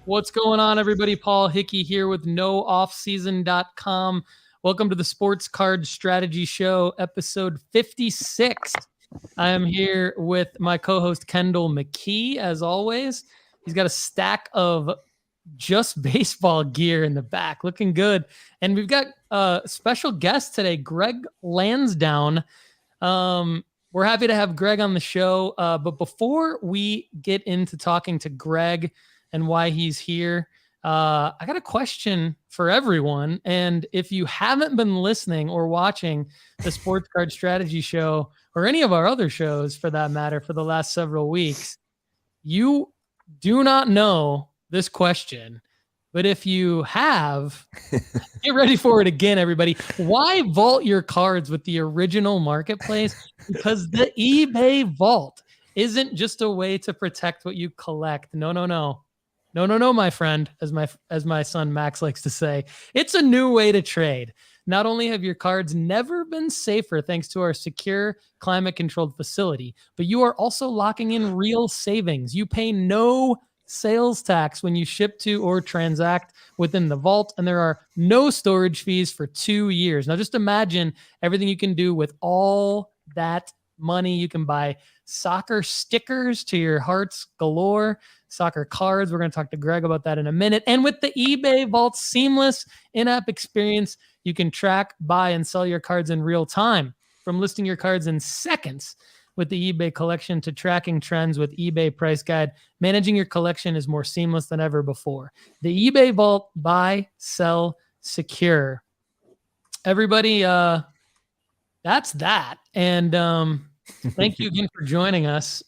What's going on, everybody? Paul Hickey here with NoOffSeason.com. Welcome to the Sports Card Strategy Show, episode 56. I am here with my co-host, Kendall McKee, as always. He's got a stack of just baseball gear in the back, looking good. And we've got a special guest today, Greg Lansdowne. We're happy to have Greg on the show. But before we get into talking to Greg and why he's here, I got a question for everyone. And if you haven't been listening or watching the Sports Card Strategy Show or any of our other shows for that matter for the last several weeks, you do not know this question. But if you have, get ready for it again, everybody. Why vault your cards with the original marketplace? Because the eBay vault isn't just a way to protect what you collect. No, my friend, as my son Max likes to say. It's a new way to trade. Not only have your cards never been safer thanks to our secure, climate-controlled facility, but you are also locking in real savings. You pay no sales tax when you ship to or transact within the vault, and there are no storage fees for 2 years. Now, just imagine everything you can do with all that money. You can buy soccer stickers to your heart's galore, soccer cards. We're going to talk to Greg about that in a minute. And with the eBay Vault's seamless in-app experience, you can track, buy, and sell your cards in real time. From listing your cards in seconds with the eBay collection to tracking trends with eBay Price Guide, managing your collection is more seamless than ever before. The eBay Vault, buy, sell, secure. Everybody, that's that. And thank you again for joining us.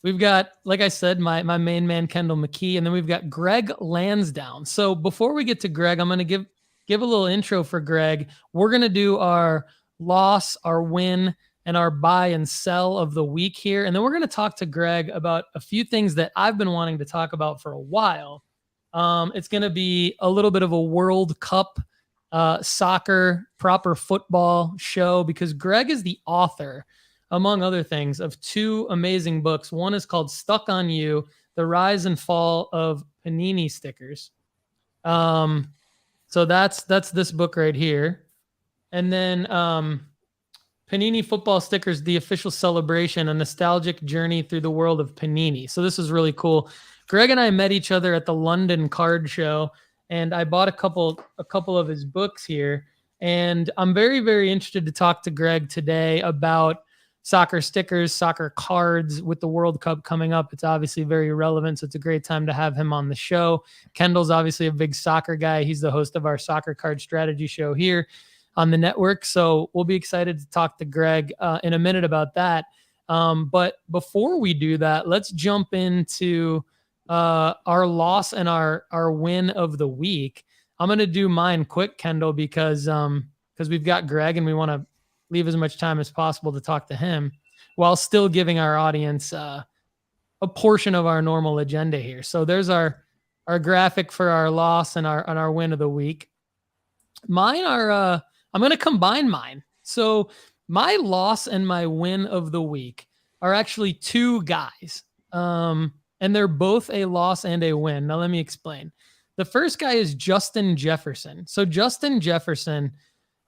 We've got, like I said, my main man, Kendall McKee, and then we've got Greg Lansdowne. So before we get to Greg, I'm going to give a little intro for Greg. We're going to do our loss, our win, and our buy and sell of the week here. And then we're going to talk to Greg about a few things that I've been wanting to talk about for a while. It's going to be a little bit of a World Cup soccer, proper football show, because Greg is the author, among other things, of two amazing books. One is called Stuck on You, The Rise and Fall of Panini Stickers. So that's this book right here. And then Panini Football Stickers, The Official Celebration, A Nostalgic Journey Through the World of Panini. So this is really cool. Greg and I met each other at the London Card Show, and I bought a couple of his books here. And I'm very, very interested to talk to Greg today about soccer stickers, soccer cards with the World Cup coming up. It's obviously very relevant, so it's a great time to have him on the show. Kendall's obviously a big soccer guy. He's the host of our Soccer Card Strategy Show here on the network. So we'll be excited to talk to Greg in a minute about that. But before we do that, let's jump into our loss and our win of the week. I'm going to do mine quick, Kendall, because we've got Greg and we want to leave as much time as possible to talk to him while still giving our audience a portion of our normal agenda here. So there's our graphic for our loss and our win of the week. Mine are, I'm going to combine mine. So my loss and my win of the week are actually two guys. And they're both a loss and a win. Now let me explain. The first guy is Justin Jefferson. So Justin Jefferson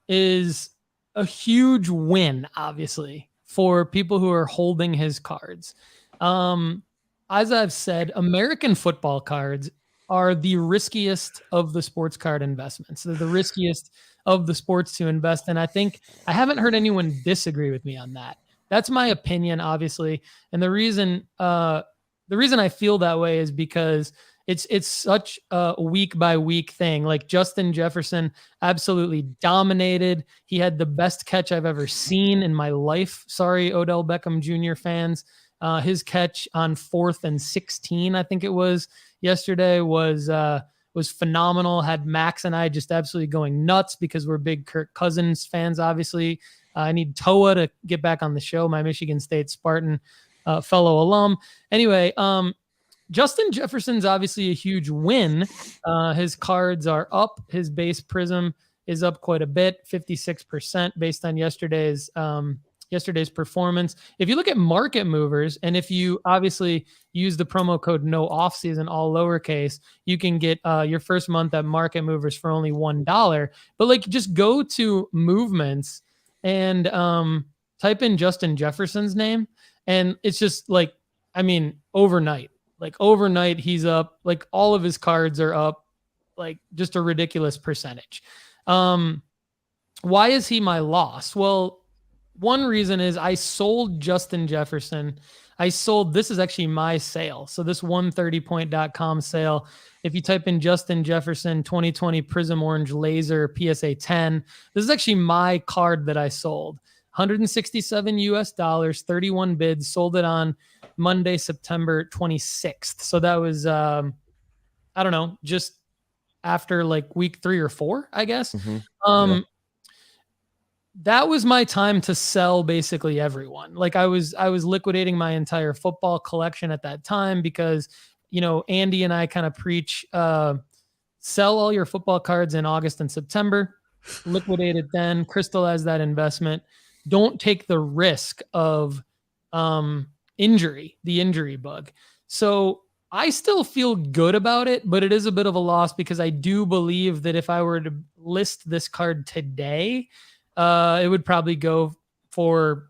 is a huge win, obviously, for people who are holding his cards. As I've said, American football cards are the riskiest of the sports card investments. They're the riskiest of the sports to invest in. I think I haven't heard anyone disagree with me on that. That's my opinion, obviously. And the reason I feel that way is because it's such a week by week thing. Like Justin Jefferson absolutely dominated. He had the best catch I've ever seen in my life. Sorry, Odell Beckham Jr. fans. His catch on 4th and 16, I think it was yesterday, was phenomenal. Had Max and I just absolutely going nuts because we're big Kirk Cousins fans, obviously. I need Toa to get back on the show, my Michigan State Spartan fellow alum. Anyway, Justin Jefferson's obviously a huge win. His cards are up. His base prism is up quite a bit, 56% based on yesterday's yesterday's performance. If you look at market movers, and if you obviously use the promo code no off season, all lowercase, you can get your first month at market movers for only $1. But like, just go to movements and type in Justin Jefferson's name, and it's just like, I mean, overnight he's up, like all of his cards are up, like just a ridiculous percentage. Why is he my loss? Well, one reason is I sold Justin Jefferson. This is actually my sale. So this 130point.com sale, if you type in Justin Jefferson 2020 Prism Orange Laser PSA 10, this is actually my card that I sold. 167 US dollars, 31 bids, sold it on Monday, September 26th. So that was, I don't know, just after like week 3 or 4, I guess. Yeah. That was my time to sell basically everyone. Like I was liquidating my entire football collection at that time because, you know, Andy and I kind of preach, sell all your football cards in August and September, liquidate it then, crystallize that investment. Don't take the risk of the injury bug. So I still feel good about it, but it is a bit of a loss because I do believe that if I were to list this card today, it would probably go for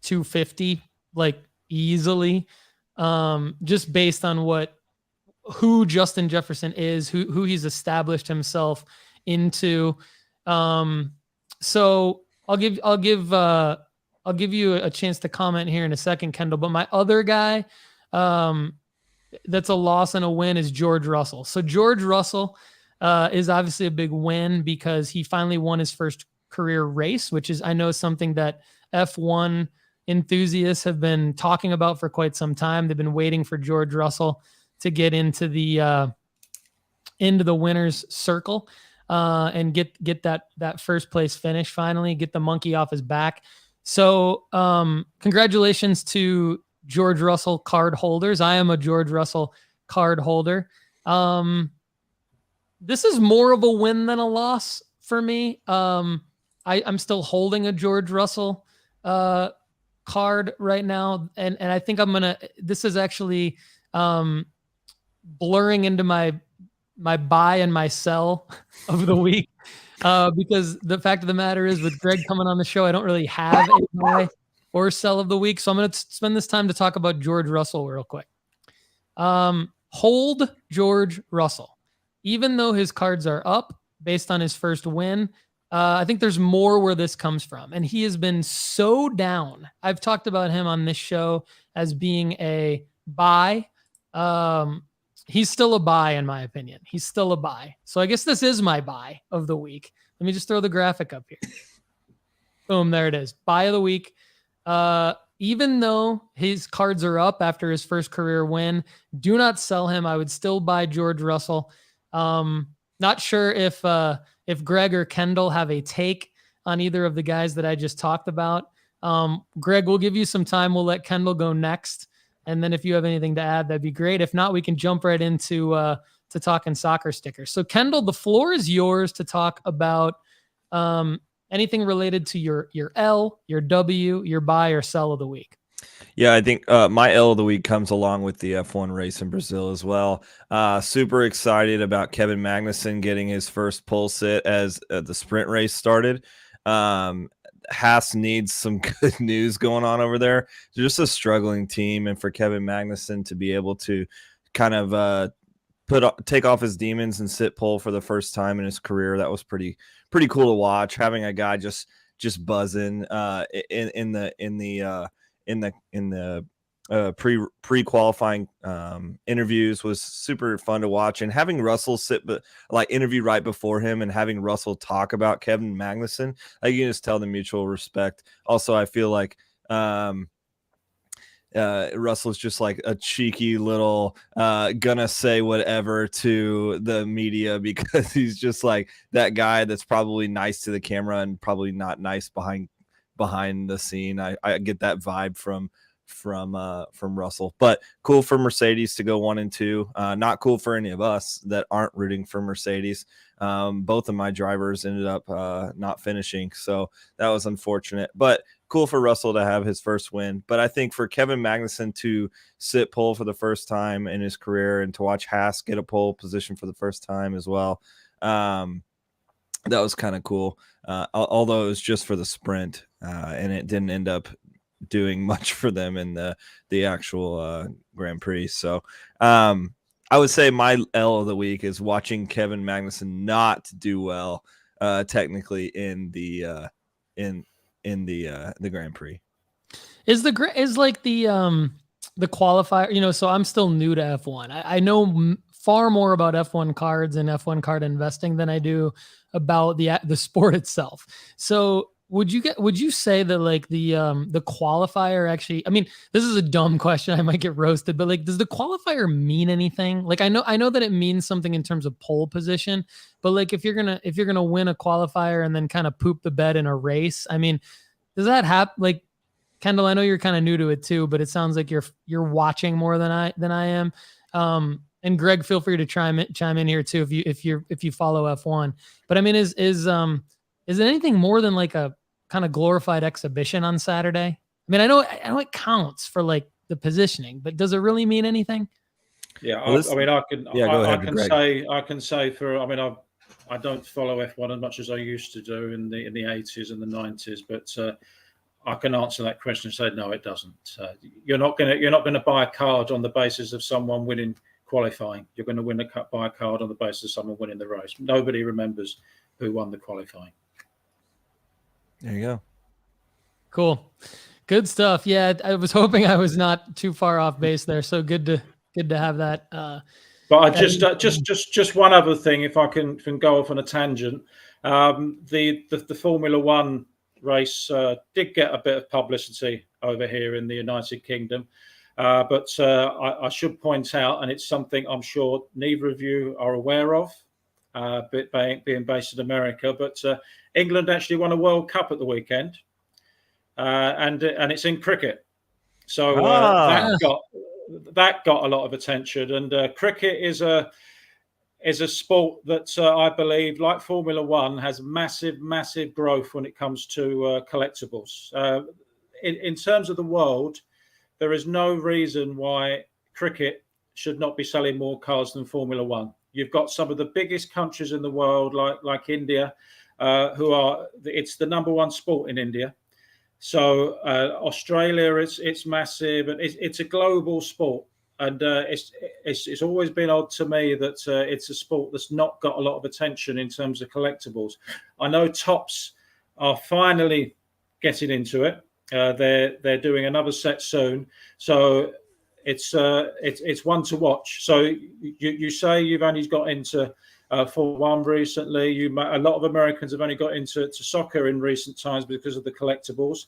250, like easily, just based on who Justin Jefferson is, who he's established himself into. So I'll give you a chance to comment here in a second, Kendall. But my other guy, that's a loss and a win, is George Russell. So George Russell is obviously a big win because he finally won his first career race, which is, I know, something that F1 enthusiasts have been talking about for quite some time. They've been waiting for George Russell to get into the winner's circle and get that first place finish, finally get the monkey off his back. So congratulations to George Russell card holders. I am a George Russell card holder. This is more of a win than a loss for me. I'm still holding a George Russell card right now. And I think this is actually blurring into my buy and my sell of the week. Because the fact of the matter is, with Greg coming on the show, I don't really have a buy or sell of the week. So I'm going to spend this time to talk about George Russell real quick. Hold George Russell. Even though his cards are up based on his first win, I think there's more where this comes from. And he has been so down. I've talked about him on this show as being a buy. He's still a buy, in my opinion. He's still a buy. So I guess this is my buy of the week. Let me just throw the graphic up here. Boom, there it is. Buy of the week. Even though his cards are up after his first career win, do not sell him. I would still buy George Russell. Not sure if Greg or Kendall have a take on either of the guys that I just talked about. Greg, we'll give you some time. We'll let Kendall go next. And then if you have anything to add, that'd be great. If not, we can jump right into to talking soccer stickers. So Kendall, the floor is yours to talk about anything related to your L, your W, your buy or sell of the week. Yeah, I think my L of the week comes along with the F1 race in Brazil as well. Super excited about Kevin Magnussen getting his first pole sit as the sprint race started. Haas needs some good news going on over there. They're just a struggling team, and for Kevin Magnussen to be able to kind of take off his demons and sit pole for the first time in his career, that was pretty cool to watch. Having a guy just buzzing in the pre-qualifying interviews was super fun to watch, and having Russell interview right before him and having Russell talk about Kevin Magnussen, you can just tell the mutual respect. Also, I feel like Russell's just like a cheeky little gonna say whatever to the media, because he's just like that guy that's probably nice to the camera and probably not nice behind the scene. I get that vibe from Russell. But cool for Mercedes to go 1-2. Not cool for any of us that aren't rooting for Mercedes. Both of my drivers ended up not finishing, so that was unfortunate. But cool for Russell to have his first win. But I think for Kevin Magnuson to sit pole for the first time in his career and to watch Haas get a pole position for the first time as well, that was kind of cool. Although it was just for the sprint, and it didn't end up doing much for them in the actual Grand Prix. So I would say my L of the week is watching Kevin Magnuson not do well technically in the Grand Prix. Is like the qualifier, so I'm still new to F1. I know far more about F1 cards and F1 card investing than I do about the sport itself. So would you say that like the qualifier actually, I mean, this is a dumb question, I might get roasted, but like, does the qualifier mean anything? Like, I know that it means something in terms of pole position, but like, if you're going to win a qualifier and then kind of poop the bed in a race, I mean, does that happen? Like, Kendall, I know you're kind of new to it too, but it sounds like you're watching more than I am. And Greg, feel free to chime in here too if you follow F1. But I mean, is it anything more than like a kind of glorified exhibition on Saturday? I mean, I know it counts for like the positioning, but does it really mean anything? Yeah, well, I can say for, I mean, I don't follow F1 as much as I used to do in the 80s and the 90s, but I can answer that question and say no, it doesn't. You're not going to buy a card on the basis of someone winning qualifying. You're going to buy a card on the basis of someone winning the race. Nobody remembers who won the qualifying. There you go. Cool. Good stuff. Yeah, I was hoping I was not too far off base there. So good to have that. But I just one other thing, if I can go off on a tangent. The Formula One race did get a bit of publicity over here in the United Kingdom. But I should point out, and it's something I'm sure neither of you are aware of, being based in America, but England actually won a World Cup at the weekend, and it's in cricket. So that got a lot of attention. And cricket is a sport that I believe, like Formula One, has massive growth when it comes to collectibles. In terms of the world, there is no reason why cricket should not be selling more cards than Formula One. You've got some of the biggest countries in the world, like India, it's the number one sport in India. So Australia, it's massive, and it's a global sport. And it's always been odd to me that it's a sport that's not got a lot of attention in terms of collectibles. I know Topps are finally getting into it. They're doing another set soon, so it's one to watch. So you say you've only got into Formula One recently. A lot of Americans have only got into soccer in recent times because of the collectibles.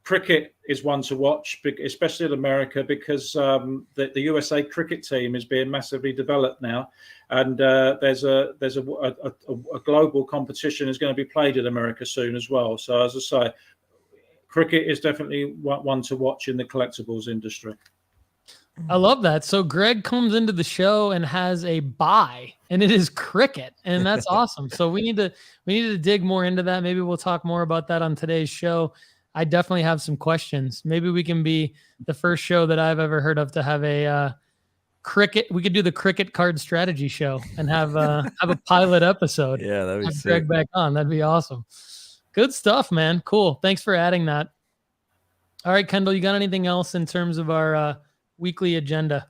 Cricket is one to watch, especially in America, because the USA cricket team is being massively developed now, and there's a global competition is going to be played in America soon as well. So as I say, cricket is definitely one to watch in the collectibles industry. I love that. So Greg comes into the show and has a buy, and it is cricket, and that's awesome. So we need to dig more into that. Maybe we'll talk more about that on today's show. I definitely have some questions. Maybe we can be the first show that I've ever heard of to have a cricket. We could do the cricket card strategy show and have a pilot episode. Yeah, that'd be have sick. Greg back on. That'd be awesome. Good stuff, man. Cool. Thanks for adding that. All right, Kendall, you got anything else in terms of our weekly agenda?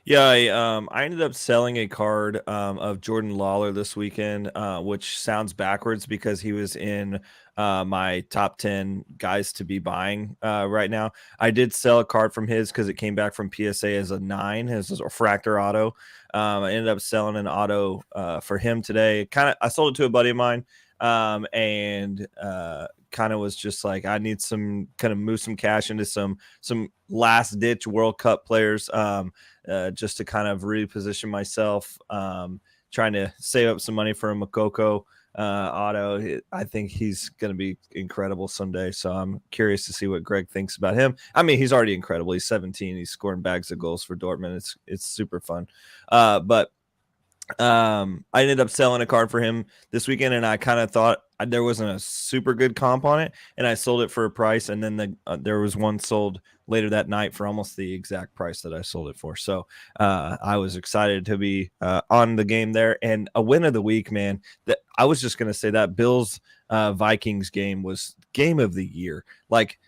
Yeah, I ended up selling a card of Jordan Lawler this weekend, which sounds backwards because he was in my top 10 guys to be buying right now. I did sell a card from his because it came back from PSA as a 9, as a refractor auto. I ended up selling an auto for him today. I sold it to a buddy of mine, and kind of was just like, I need some kind of move some cash into some last ditch World Cup players, just to kind of reposition myself, trying to save up some money for a Makoko auto. I think he's going to be incredible someday. So I'm curious to see what Greg thinks about him. I mean, he's already incredible. He's 17. He's scoring bags of goals for Dortmund. It's super fun. But I ended up selling a card for him this weekend, and I kind of thought there wasn't a super good comp on it, and I sold it for a price, and then there was one sold later that night for almost the exact price that I sold it for. So I was excited to be on the game there, and a win of the week, man. That I was just gonna say that Bills Vikings game was game of the year. Like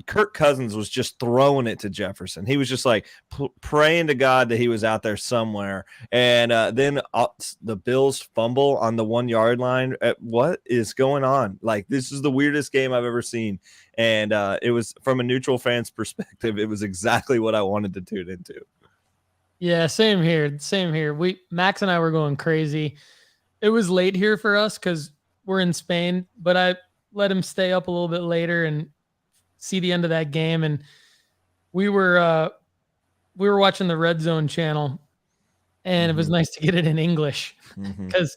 Kirk Cousins was just throwing it to Jefferson. He was just like praying to God that he was out there somewhere. And then the Bills fumble on the 1 yard line. What is going on? Like, this is the weirdest game I've ever seen. And it was, from a neutral fan's perspective, it was exactly what I wanted to tune into. Yeah, same here. Same here. Max and I were going crazy. It was late here for us because we're in Spain, but I let him stay up a little bit later and see the end of that game. And we were watching the Red Zone channel, and it was nice to get it in English because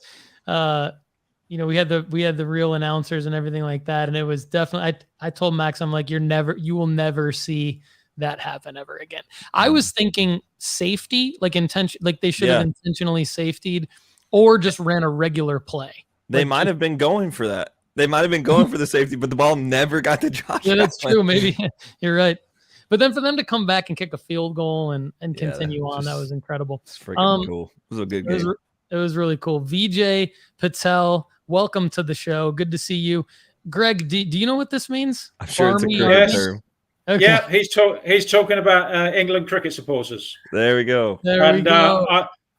we had the real announcers and everything like that. And it was definitely, I told Max, I'm like, you will never see that happen ever again. I was thinking safety, like they should have intentionally safetied or just ran a regular play. They might have been going for that. They might have been going for the safety, but the ball never got to Josh. Yeah, that's true. Maybe you're right. But then for them to come back and kick a field goal and continue on, that was incredible. It's freaking cool. It was a good game. It was really cool. VJ Patel, welcome to the show. Good to see you. Greg, do you know what this means? I'm sure it's a cricket term. Okay. Yeah, he's talking about England cricket supporters. There we go.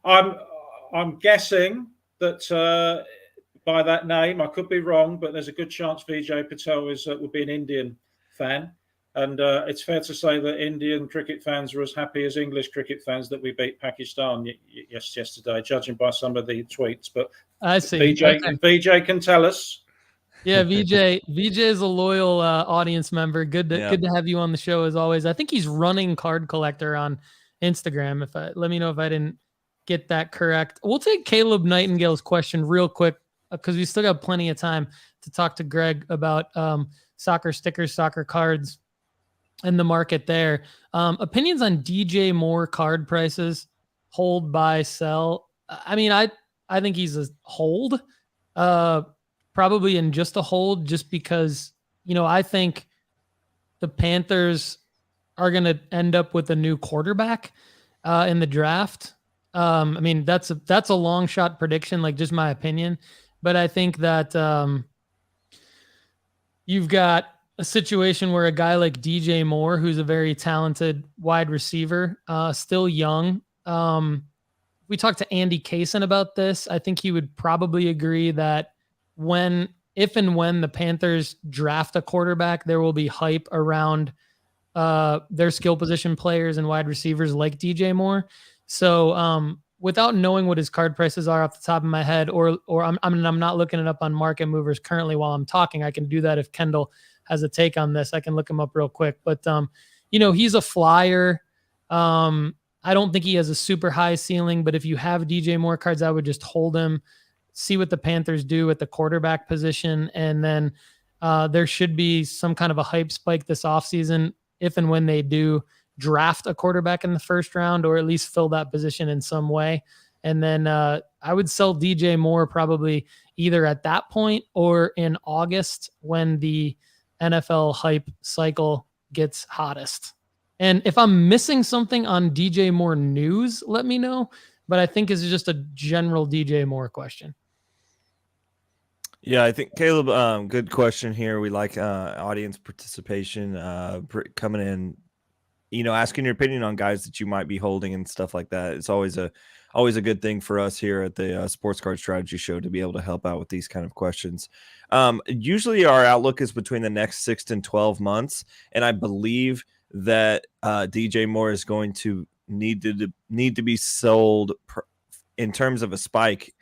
I'm guessing that by that name, I could be wrong, but there's a good chance Vijay Patel would be an Indian fan. And it's fair to say that Indian cricket fans were as happy as English cricket fans that we beat Pakistan yesterday, judging by some of the tweets. But I see. Vijay can tell us. Yeah, VJ is a loyal audience member. Good to have you on the show as always. I think he's running Card Collector on Instagram. Let me know if I didn't get that correct. We'll take Caleb Nightingale's question real quick because we still got plenty of time to talk to Greg about soccer stickers, soccer cards, and the market there. Opinions on DJ Moore card prices, hold, buy, sell. I mean, I think he's a hold, probably in just a hold, just because, I think the Panthers are going to end up with a new quarterback in the draft. I mean, that's a long shot prediction, like just my opinion. But I think that you've got a situation where a guy like DJ Moore, who's a very talented wide receiver, still young. We talked to Andy Kaysen about this. I think he would probably agree that if and when the Panthers draft a quarterback, there will be hype around their skill position players and wide receivers like DJ Moore. So without knowing what his card prices are off the top of my head, or I'm not looking it up on Market Movers currently while I'm talking. I can do that if Kendall has a take on this. I can look him up real quick. But he's a flyer. I don't think he has a super high ceiling, but if you have DJ Moore cards, I would just hold him, see what the Panthers do at the quarterback position, and then there should be some kind of a hype spike this offseason if and when they do draft a quarterback in the first round, or at least fill that position in some way. And then I would sell DJ Moore probably either at that point or in August when the NFL hype cycle gets hottest. And if I'm missing something on DJ Moore news, let me know. But I think it's just a general DJ Moore question. Yeah, I think Caleb, good question here. We like audience participation coming in. Asking your opinion on guys that you might be holding and stuff like that. It's always a good thing for us here at the Sports Card Strategy Show to be able to help out with these kind of questions. Usually our outlook is between the next 6 and 12 months. And I believe that DJ Moore is going to need to be sold in terms of a spike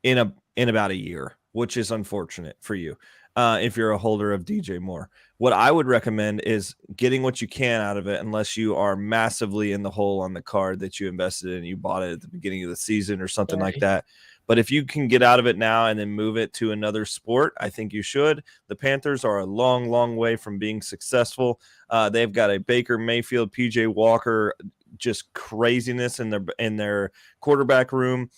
in about a year, which is unfortunate for you. If you're a holder of DJ Moore, what I would recommend is getting what you can out of it, unless you are massively in the hole on the card that you invested in. You bought it at the beginning of the season or something like that. But if you can get out of it now and then move it to another sport, I think you should. The Panthers are a long, long way from being successful. They've got a Baker Mayfield, PJ Walker, just craziness in their quarterback room.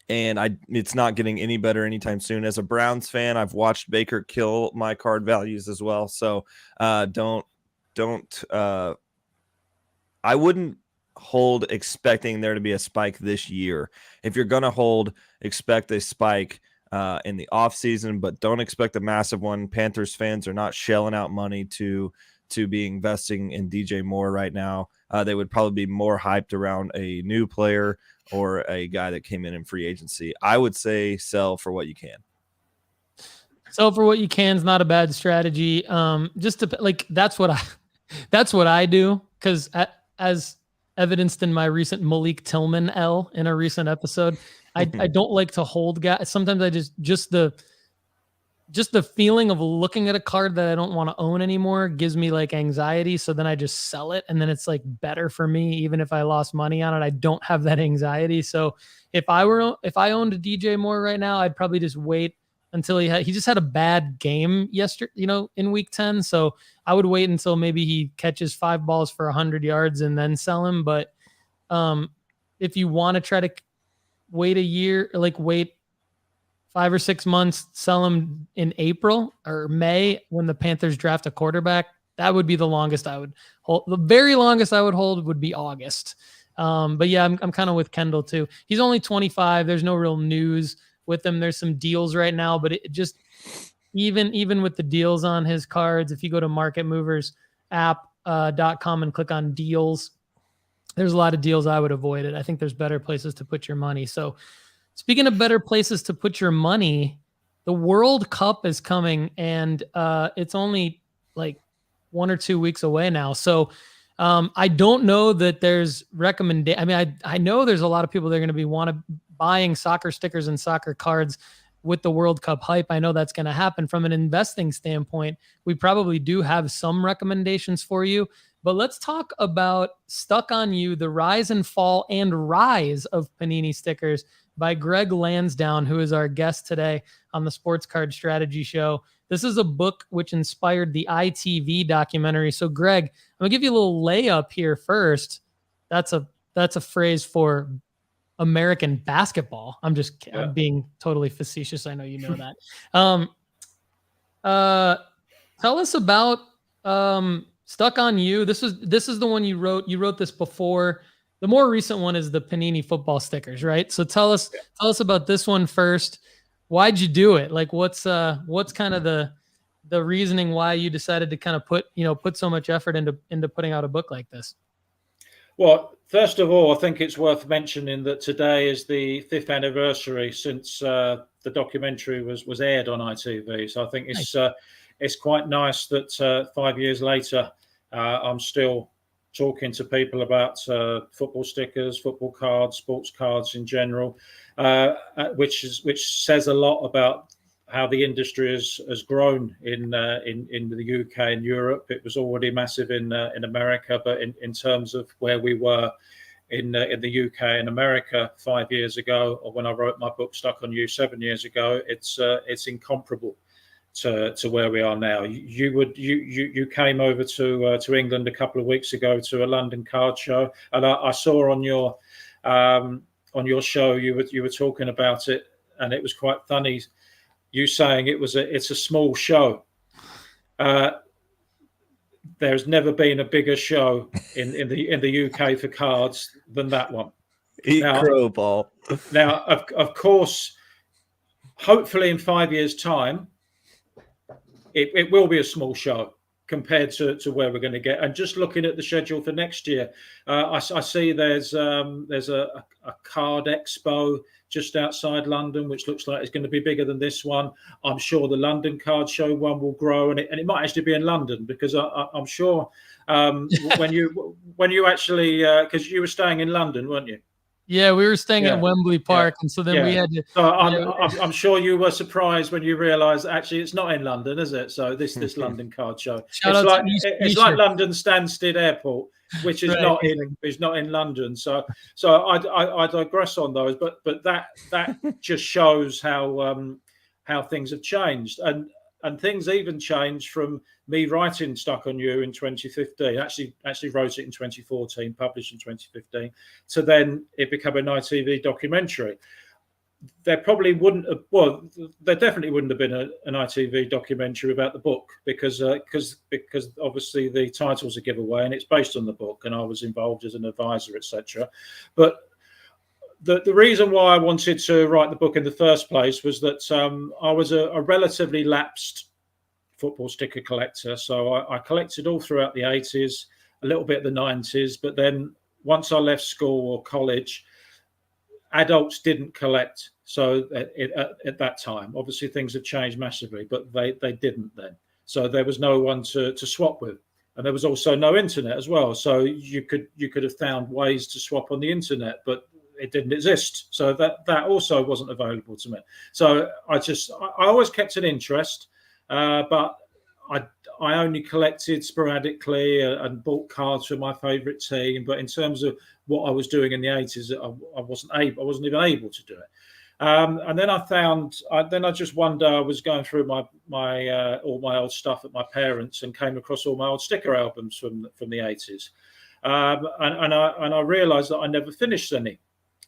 and it's not getting any better anytime soon. As a Browns fan, I've watched Baker kill my card values as well. So don't I wouldn't hold expecting there to be a spike this year. If you're going to hold, expect a spike in the off season, but don't expect a massive one. Panthers fans are not shelling out money to be investing in DJ Moore right now. They would probably be more hyped around a new player or a guy that came in free agency. I would say sell for what you can. Sell for what you can is not a bad strategy. Just to like, that's what I do. Cause as evidenced in my recent Malik Tillman L in a recent episode, I don't like to hold guys. Sometimes I just the feeling of looking at a card that I don't want to own anymore gives me like anxiety. So then I just sell it, and then it's like better for me, even if I lost money on it. I don't have that anxiety. So if I owned a DJ Moore right now, I'd probably just wait until he just had a bad game yesterday, in week 10. So I would wait until maybe he catches 5 balls for 100 yards and then sell him. But if you want to try to wait a year, like wait 5 or 6 months, sell him in April or May when the Panthers draft a quarterback, that would be the longest I would hold. The very longest I would hold would be August. But yeah, I'm kind of with Kendall too. He's only 25. There's no real news with him. There's some deals right now, but it just, even with the deals on his cards, if you go to marketmoversapp.com and click on deals, there's a lot of deals I would avoid it. I think there's better places to put your money. So speaking of better places to put your money, the World Cup is coming, and it's only like 1 or 2 weeks away now. So I don't know that there's recommendation. I mean, I know there's a lot of people that are going to be buying soccer stickers and soccer cards with the World Cup hype. I know that's going to happen. From an investing standpoint, we probably do have some recommendations for you. But let's talk about Stuck on You, the rise and fall and rise of Panini stickers by Greg Lansdowne, who is our guest today on the Sports Card Strategy Show. This is a book which inspired the ITV documentary. So Greg, I'm gonna give you a little layup here first. That's a phrase for American basketball. I'm being totally facetious. I know you know that. Tell us about Stuck on You. This is the one you wrote. You wrote this before. The more recent one is the Panini football stickers, right? So tell us about this one first. Why'd you do it? Like, what's kind of the reasoning why you decided to kind of put so much effort into putting out a book like this? Well, first of all, I think it's worth mentioning that today is the 5th anniversary since the documentary was aired on ITV. So I think it's quite nice that 5 years later, I'm still talking to people about football stickers, football cards, sports cards in general, which says a lot about how the industry has grown in the UK and Europe. It was already massive in America, but in terms of where we were in the UK and America 5 years ago, or when I wrote my book Stuck on You 7 years ago, it's incomparable to where we are now. You came over to England a couple of weeks ago to a London card show, and I saw on your show you were talking about it, and it was quite funny. You saying it's a small show. There's never been a bigger show in the UK for cards than that one. Crow, Paul. Now, of course, hopefully in 5 years' time, it will be a small show compared to where we're going to get. And just looking at the schedule for next year, I see there's a card expo just outside London, which looks like it's going to be bigger than this one. I'm sure the London card show one will grow, and it might actually be in London, because I'm sure when you actually, because you were staying in London, weren't you? Yeah, we were staying at Wembley Park, and so then we had to. So I'm sure you were surprised when you realised actually it's not in London, is it? So this London card show, it's like London Stansted Airport, which is not in London. So I digress on those, but that just shows how things have changed, and things even changed from me writing Stuck on You in 2015. Actually wrote it in 2014, published in 2015, to then it became an ITV documentary. there probably wouldn't have, well, there definitely wouldn't have been an ITV documentary about the book because obviously the title's a giveaway and it's based on the book, and I was involved as an advisor, etc. But the reason why I wanted to write the book in the first place was that I was a relatively lapsed football sticker collector. So I collected all throughout the 80s, a little bit of the 90s, but then once I left school or college, adults didn't collect. So at that time, obviously things have changed massively, but they didn't then. So there was no one to swap with. And there was also no internet as well. So you could have found ways to swap on the internet, but it didn't exist. So that also wasn't available to me. So I always kept an interest, but I only collected sporadically and bought cards for my favorite team. But in terms of what I was doing in the 80s, I wasn't even able to do it. And then I just one day I was going through my all my old stuff at my parents' and came across all my old sticker albums from the 80s. And I realized that I never finished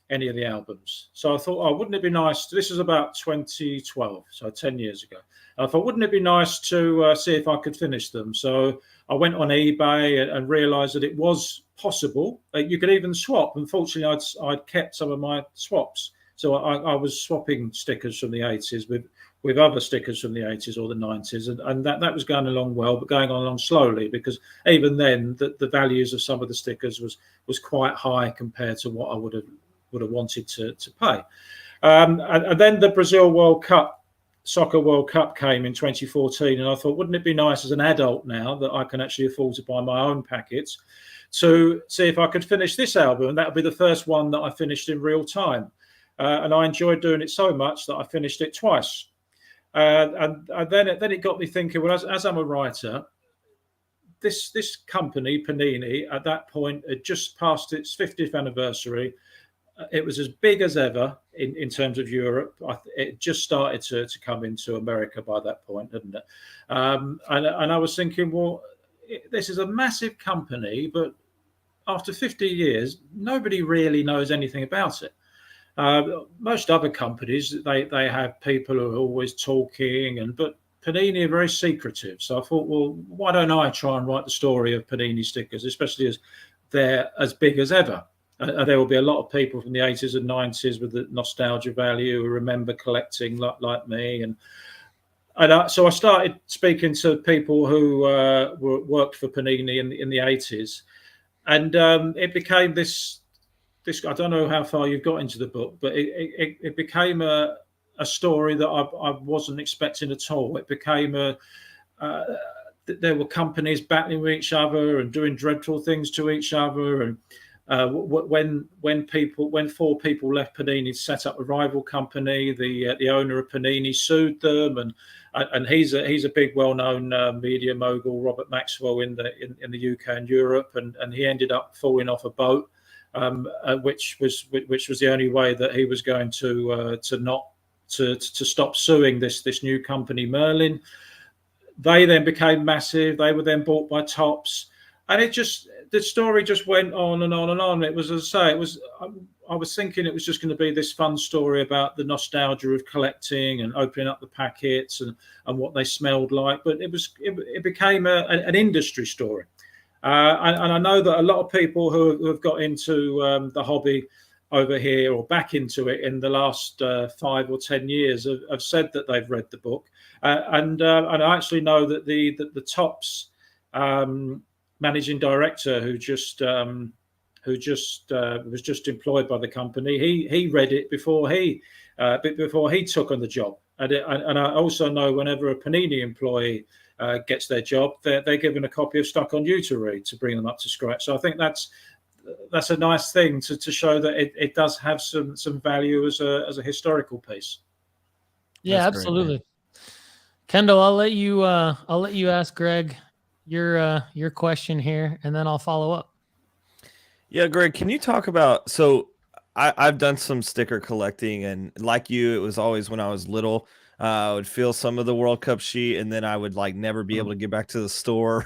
any of the albums. So I thought, wouldn't it be nice? This is about 2012, so 10 years ago. I thought, wouldn't it be nice to see if I could finish them? So I went on eBay and realized that it was possible. You could even swap. Unfortunately, I'd kept some of my swaps. So I was swapping stickers from the 80s with other stickers from the 80s or the 90s. And that was going along well, but going on along slowly, because even then the values of some of the stickers was quite high compared to what I would have wanted to pay. And then the Brazil World Cup, Soccer World Cup came in 2014, and I thought, wouldn't it be nice as an adult now that I can actually afford to buy my own packets to see if I could finish this album? And that would be the first one that I finished in real time. And I enjoyed doing it so much that I finished it twice. And then it got me thinking, well, as I'm a writer, this company, Panini, at that point had just passed its 50th anniversary. It was as big as ever in terms of Europe. It just started to come into America by that point, hadn't it? And I was thinking, well, this is a massive company, but after 50 years, nobody really knows anything about it. Most other companies, they have people who are always talking, but Panini are very secretive. So I thought, well, why don't I try and write the story of Panini stickers, especially as they're as big as ever. There will be a lot of people from the 80s and 90s with the nostalgia value who remember collecting like me. So I started speaking to people who worked for Panini in the 80s. And it became this. I don't know how far you've got into the book, but it became a story that I wasn't expecting at all. It became there were companies battling with each other and doing dreadful things to each other. And when four people left Panini to set up a rival company, the owner of Panini sued them, and he's a big well-known media mogul, Robert Maxwell, in the UK and Europe, and he ended up falling off a boat, which was the only way that he was going to stop suing this new company, Merlin. They then became massive. They were then bought by Topps, and the story just went on and on and on. It was, as I say, I was thinking it was just going to be this fun story about the nostalgia of collecting and opening up the packets and what they smelled like, but it became an industry story. And I know that a lot of people who have got into the hobby over here or back into it in the last 5 or 10 years have said that they've read the book. And I actually know that the Topps managing director who was just employed by the company, he read it before he took on the job. And I also know whenever a Panini employee gets their job, they're given a copy of Stuck on You to read to bring them up to scratch. So I think that's a nice thing to show that it does have some value as a historical piece. Yeah, that's absolutely. Great, Kendall, I'll let you ask Greg your question here, and then I'll follow up. Yeah, Greg, can you talk about, so I've done some sticker collecting, and like you, it was always when I was little, I would feel some of the World Cup sheet, and then I would never be able to get back to the store.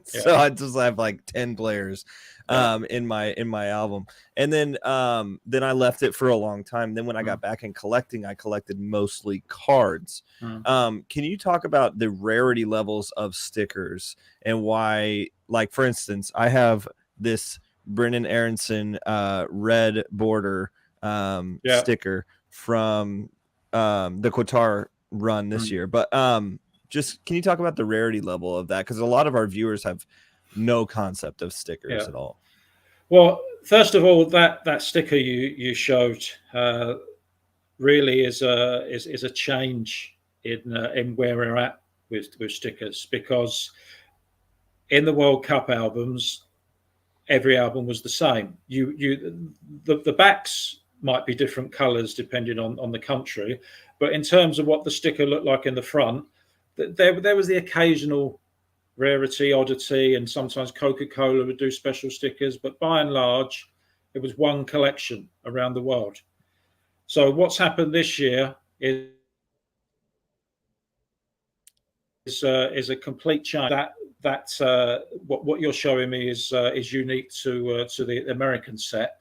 So I just have 10 players. in my album. And then I left it for a long time. Then when I got back in collecting, I collected mostly cards. Can you talk about the rarity levels of stickers and why, like, for instance, I have this Brennan Aronson red border sticker from the Qatar run this year. But just can you talk about the rarity level of that? Because a lot of our viewers have no concept of stickers at all. Well, first of all, that sticker you showed really is a change in where we're at with stickers, because in the World Cup albums, every album was the same. The backs might be different colors depending on the country, but in terms of what the sticker looked like in the front, there was the occasional rarity, oddity, and sometimes Coca-Cola would do special stickers, but by and large, it was one collection around the world. So what's happened this year is a complete change. What you're showing me is unique to the American set,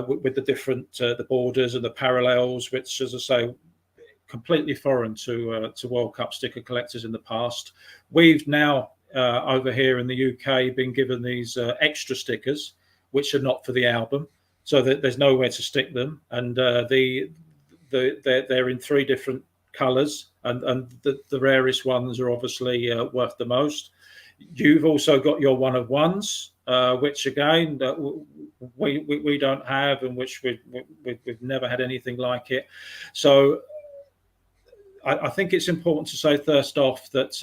with the different the borders and the parallels, which, as I say, completely foreign to World Cup sticker collectors in the past. We've now over here in the UK been given these extra stickers, which are not for the album, so that there's nowhere to stick them, and they're in 3 different colours, and the rarest ones are obviously worth the most. You've also got your one of ones, which again we don't have, and which we've never had anything like it. So I think it's important to say first off that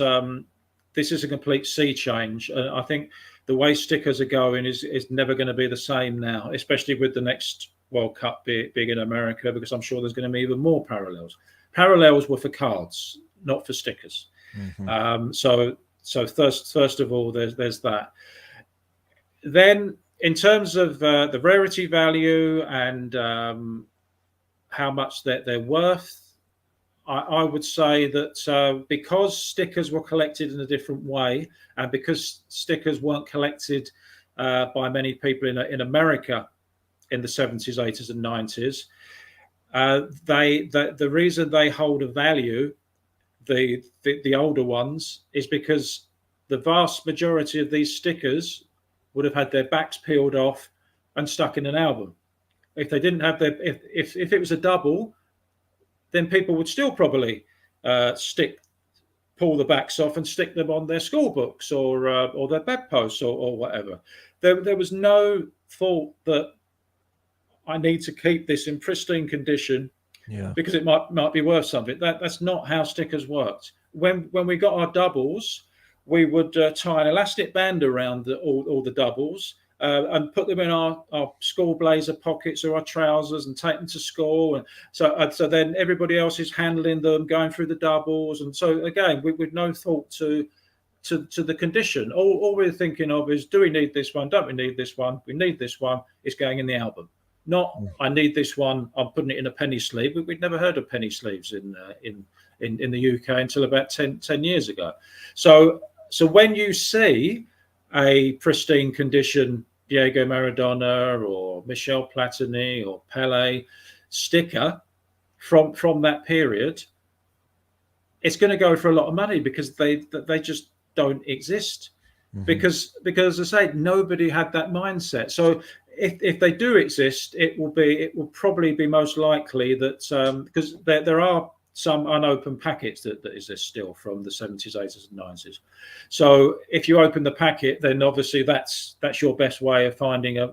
this is a complete sea change. I think the way stickers are going is never going to be the same now, especially with the next World Cup being in America, because I'm sure there's going to be even more parallels. Parallels were for cards, not for stickers. So first of all, there's that. Then in terms of the rarity value and how much they're worth, I would say that because stickers were collected in a different way, and because stickers weren't collected by many people in America in the 70s, 80s, and 90s, the reason they hold a value, the older ones, is because the vast majority of these stickers would have had their backs peeled off and stuck in an album. If they didn't have their, if it was a double, then people would still probably pull the backs off and stick them on their school books or their bedposts or whatever. There was no thought that I need to keep this in pristine condition because it might be worth something. That's not how stickers worked. When we got our doubles, we would tie an elastic band around all the doubles and put them in our school blazer pockets or our trousers and take them to school. And so then everybody else is handling them, going through the doubles. And so again, with no thought to the condition. All we're thinking of is, do we need this one? Don't we need this one? We need this one. It's going in the album. Not, I need this one, I'm putting it in a penny sleeve. We'd never heard of penny sleeves in the UK until about 10 years ago. So when you see a pristine condition Diego Maradona or Michel Platini or Pele sticker from that period, it's going to go for a lot of money because they just don't exist. Because as I say, nobody had that mindset. So if they do exist, it will probably be most likely that because there are some unopened packets that exist still from the 70s, 80s, and 90s. So if you open the packet, then obviously that's your best way of finding a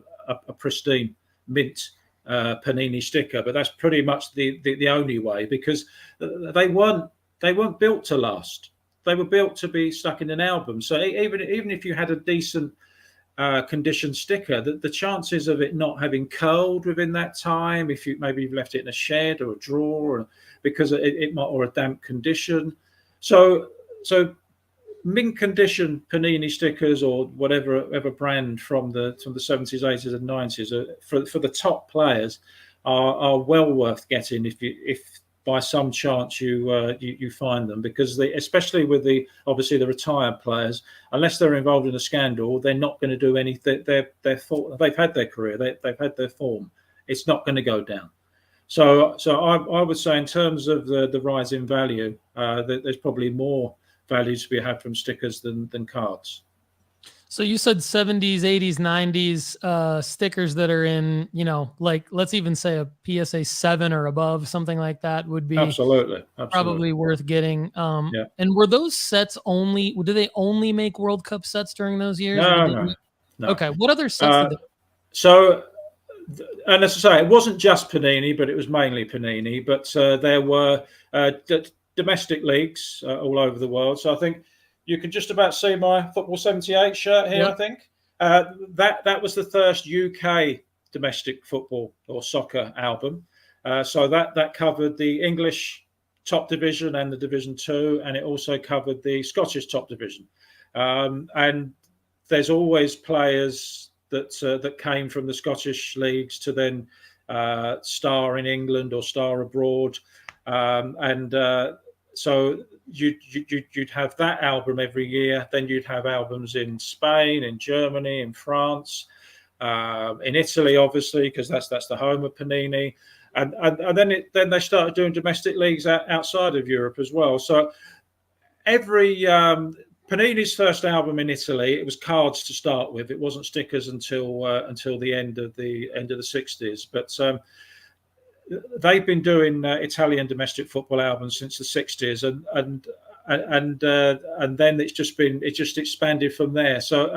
pristine mint Panini sticker. But that's pretty much the only way, because they weren't built to last. They were built to be stuck in an album. So even if you had a decent condition sticker, the chances of it not having curled within that time, if you've left it in a shed or a drawer, because it might, or a damp condition. So mint condition Panini stickers or whatever brand from the 70s, 80s, and 90s for the top players are well worth getting if by some chance you find them, because especially with obviously the retired players, unless they're involved in a scandal, they're not going to do anything. They've had their career, they've had their form. It's not going to go down. So I would say, in terms of the rise in value, there's probably more value to be had from stickers than cards. So you said 70s, 80s, 90s stickers that are in, like, let's even say a PSA 7 or above, something like that would be absolutely probably worth getting. Yeah. And were those sets do they only make World Cup sets during those years? No. Okay. What other sets did they? So, and as I say, it wasn't just Panini, but it was mainly Panini. But there were domestic leagues all over the world. So I think you can just about see my Football 78 shirt here. Yep. I think that was the first UK domestic football or soccer album. So that covered the English top division and the Division 2, and it also covered the Scottish top division. And there's always players that came from the Scottish leagues to then star in England or star abroad, so you'd have that album every year. Then you'd have albums in Spain, in Germany, in France, in Italy, obviously, because that's the home of Panini. And then they started doing domestic leagues outside of Europe as well. So every Panini's first album in Italy, it was cards to start with. It wasn't stickers until the end of the 60s. But they've been doing Italian domestic football albums since the 60s, and then it's just expanded from there. So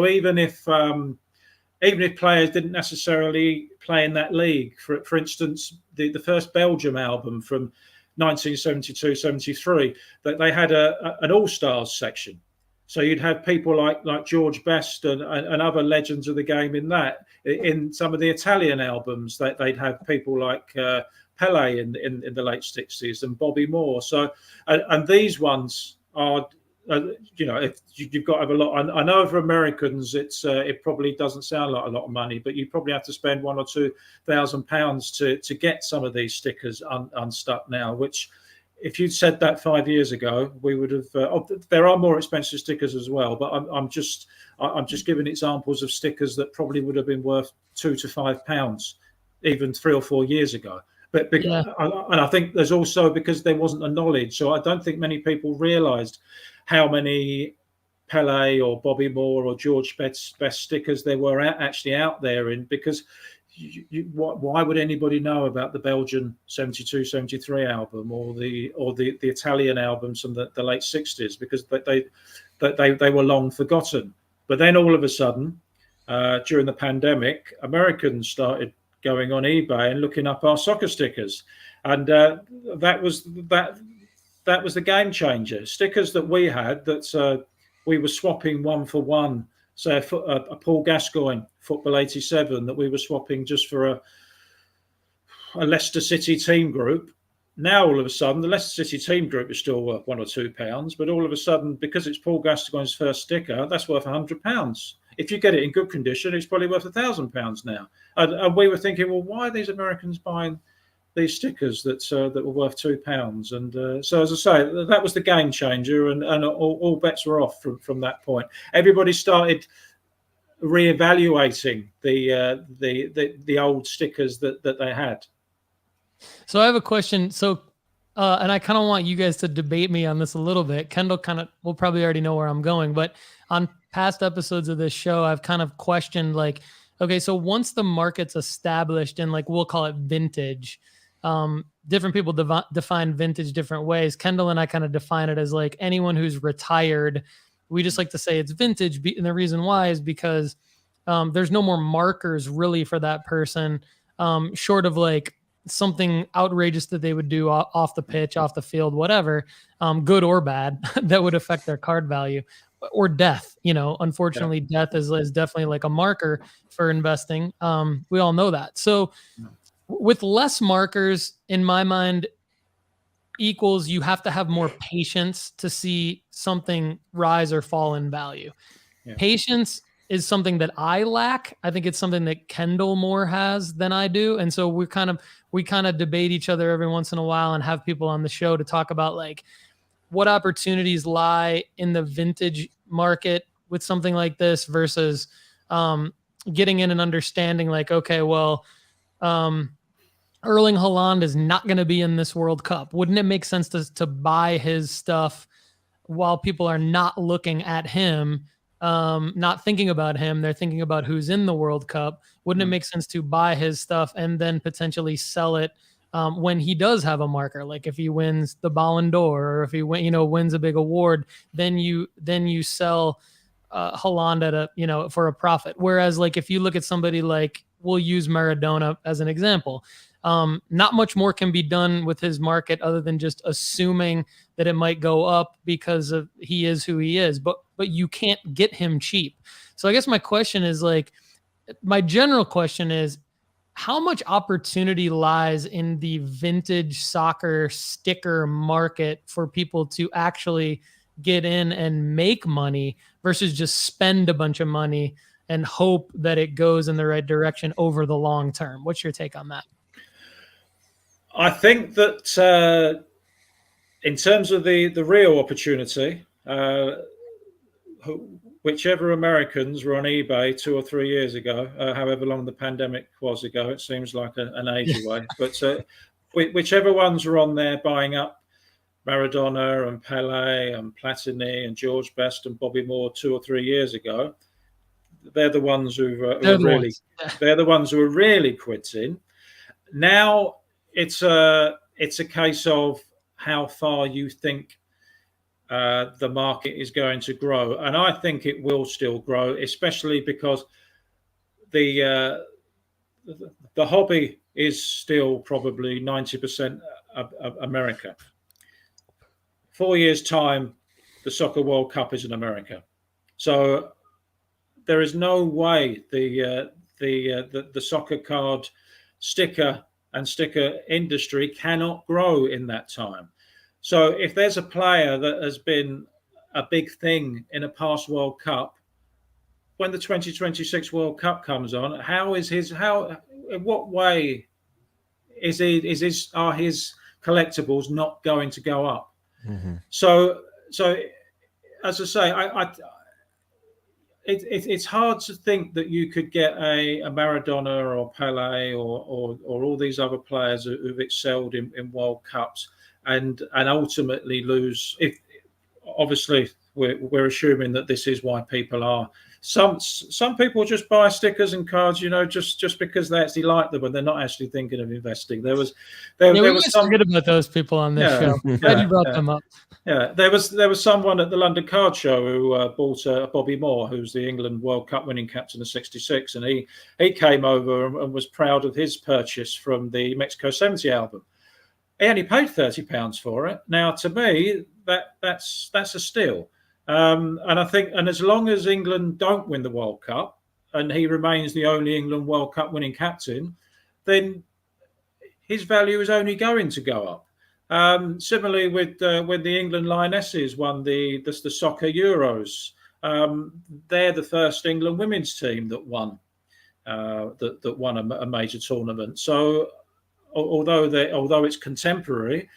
even if players didn't necessarily play in that league, for instance, the first Belgium album from 1972-73, that they had an all-stars section. So you'd have people like George Best and other legends of the game in that. In some of the Italian albums, they'd have people like Pele in the late 60s and Bobby Moore. So and these ones are, if you've got to have a lot. I know for Americans, it probably doesn't sound like a lot of money, but you probably have to spend £1,000 or £2,000 to get some of these stickers unstuck now, which, if you'd said that 5 years ago, we would have. There are more expensive stickers as well, but I'm just giving examples of stickers that probably would have been worth £2 to £5 even 3 or 4 years ago. But yeah. And I think there's also, because there wasn't a knowledge, so I don't think many people realised how many Pele or Bobby Moore or George Best stickers there were actually out there because. Why would anybody know about the Belgian 72-73 album or the Italian albums from the late 60s? Because they were long forgotten. But then all of a sudden, during the pandemic, Americans started going on eBay and looking up our soccer stickers, and that was the game changer. Stickers that we had that we were swapping one for one. So a Paul Gascoigne Football 87 that we were swapping just for a Leicester City team group. Now, all of a sudden, the Leicester City team group is still worth £1 or £2, but all of a sudden, because it's Paul Gascoigne's first sticker, that's worth £100. If you get it in good condition, it's probably worth £1,000 now. And we were thinking, well, why are these Americans buying these stickers that were worth £2? And so, as I say, that was the game changer, and all bets were off from that point. Everybody started reevaluating the old stickers that they had. So I have a question. So, and I kind of want you guys to debate me on this a little bit. Kendall will probably already know where I'm going, but on past episodes of this show, I've kind of questioned, like, okay, so once the market's established and, like, we'll call it vintage, different people define vintage different ways. Kendall and I kind of define it as, like, anyone who's retired. We just like to say it's vintage. And the reason why is because there's no more markers really for that person, short of, like, something outrageous that they would do off the pitch, off the field, whatever, good or bad, that would affect their card value, or death. Unfortunately, yeah. Death is definitely like a marker for investing. We all know that. So with less markers, in my mind, equals you have to have more patience to see something rise or fall in value. Yeah. Patience is something that I lack. I think it's something that Kendall more has than I do. And so we kind of debate each other every once in a while and have people on the show to talk about like what opportunities lie in the vintage market with something like this versus getting in and understanding like, okay, well, Erling Haaland is not going to be in this World Cup. Wouldn't it make sense to buy his stuff while people are not looking at him, not thinking about him? They're thinking about who's in the World Cup. Wouldn't it make sense to buy his stuff and then potentially sell it when he does have a marker? Like if he wins the Ballon d'Or or if he wins a big award, then you sell Haaland at for a profit. Whereas like if you look at somebody like, we'll use Maradona as an example. Not much more can be done with his market other than just assuming that it might go up because of he is who he is, but you can't get him cheap. So I guess my general question is, how much opportunity lies in the vintage soccer sticker market for people to actually get in and make money versus just spend a bunch of money and hope that it goes in the right direction over the long term? What's your take on that? I think that in terms of the real opportunity, whichever Americans were on eBay 2 or 3 years ago, however long the pandemic was ago, it seems like an age away, but whichever ones were on there buying up Maradona and Pele and Platini and George Best and Bobby Moore 2 or 3 years ago, they're the ones they're the ones who are really quitting. Now it's a case of how far you think the market is going to grow, and I think it will still grow, especially because the hobby is still probably 90% of America. 4 years' time, the Soccer World Cup is in America, so there is no way the soccer card sticker and sticker industry cannot grow in that time. So if there's a player that has been a big thing in a past World Cup, when the 2026 World Cup comes on, in what way are his collectibles not going to go up? Mm-hmm. So as I say, it's hard to think that you could get a Maradona or Pele or all these other players who've excelled in World Cups and ultimately lose. If obviously we're assuming that this is why people are. Some people just buy stickers and cards, just because they actually like them and they're not actually thinking of investing. There was some forget about those people on this show. Glad you brought them up. Yeah, there was someone at the London Card Show who bought Bobby Moore, who's the England World Cup winning captain of '66, and he came over and was proud of his purchase from the Mexico '70 album. He only paid £30 for it. Now, to me, that's a steal. And I think, and as long as England don't win the World Cup, and he remains the only England World Cup winning captain, then his value is only going to go up. Similarly, with when the England Lionesses won the Soccer Euros, they're the first England women's team that won a major tournament. So, although it's contemporary,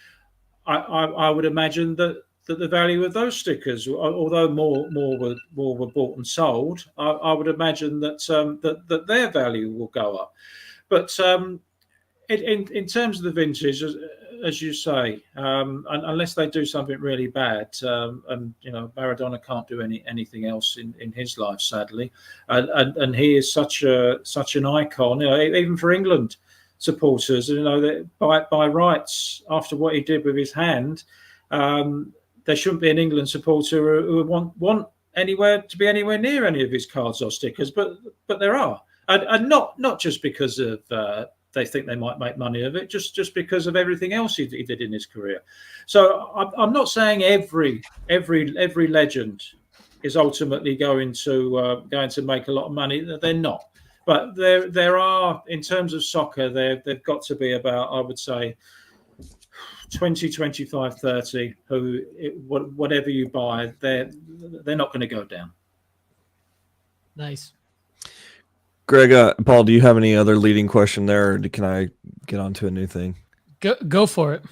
I would imagine that the value of those stickers, although more were bought and sold, I would imagine that their value will go up. But in terms of the vintage, as you say, unless they do something really bad, and Maradona can't do anything else in his life, sadly, and he is such an icon, even for England supporters, that by rights, after what he did with his hand, there shouldn't be an England supporter who would want to be anywhere near any of his cards or stickers, but there are, and not just because of they think they might make money of it, just because of everything else he did in his career. So I'm not saying every legend is ultimately going to make a lot of money. They're not, but there are, in terms of soccer, they've got to be about, I would say, 20, 25, 30, who whatever you buy, they're not going to go down. Nice. Greg, Paul, do you have any other leading question there, or can I get on to a new thing? Go for it.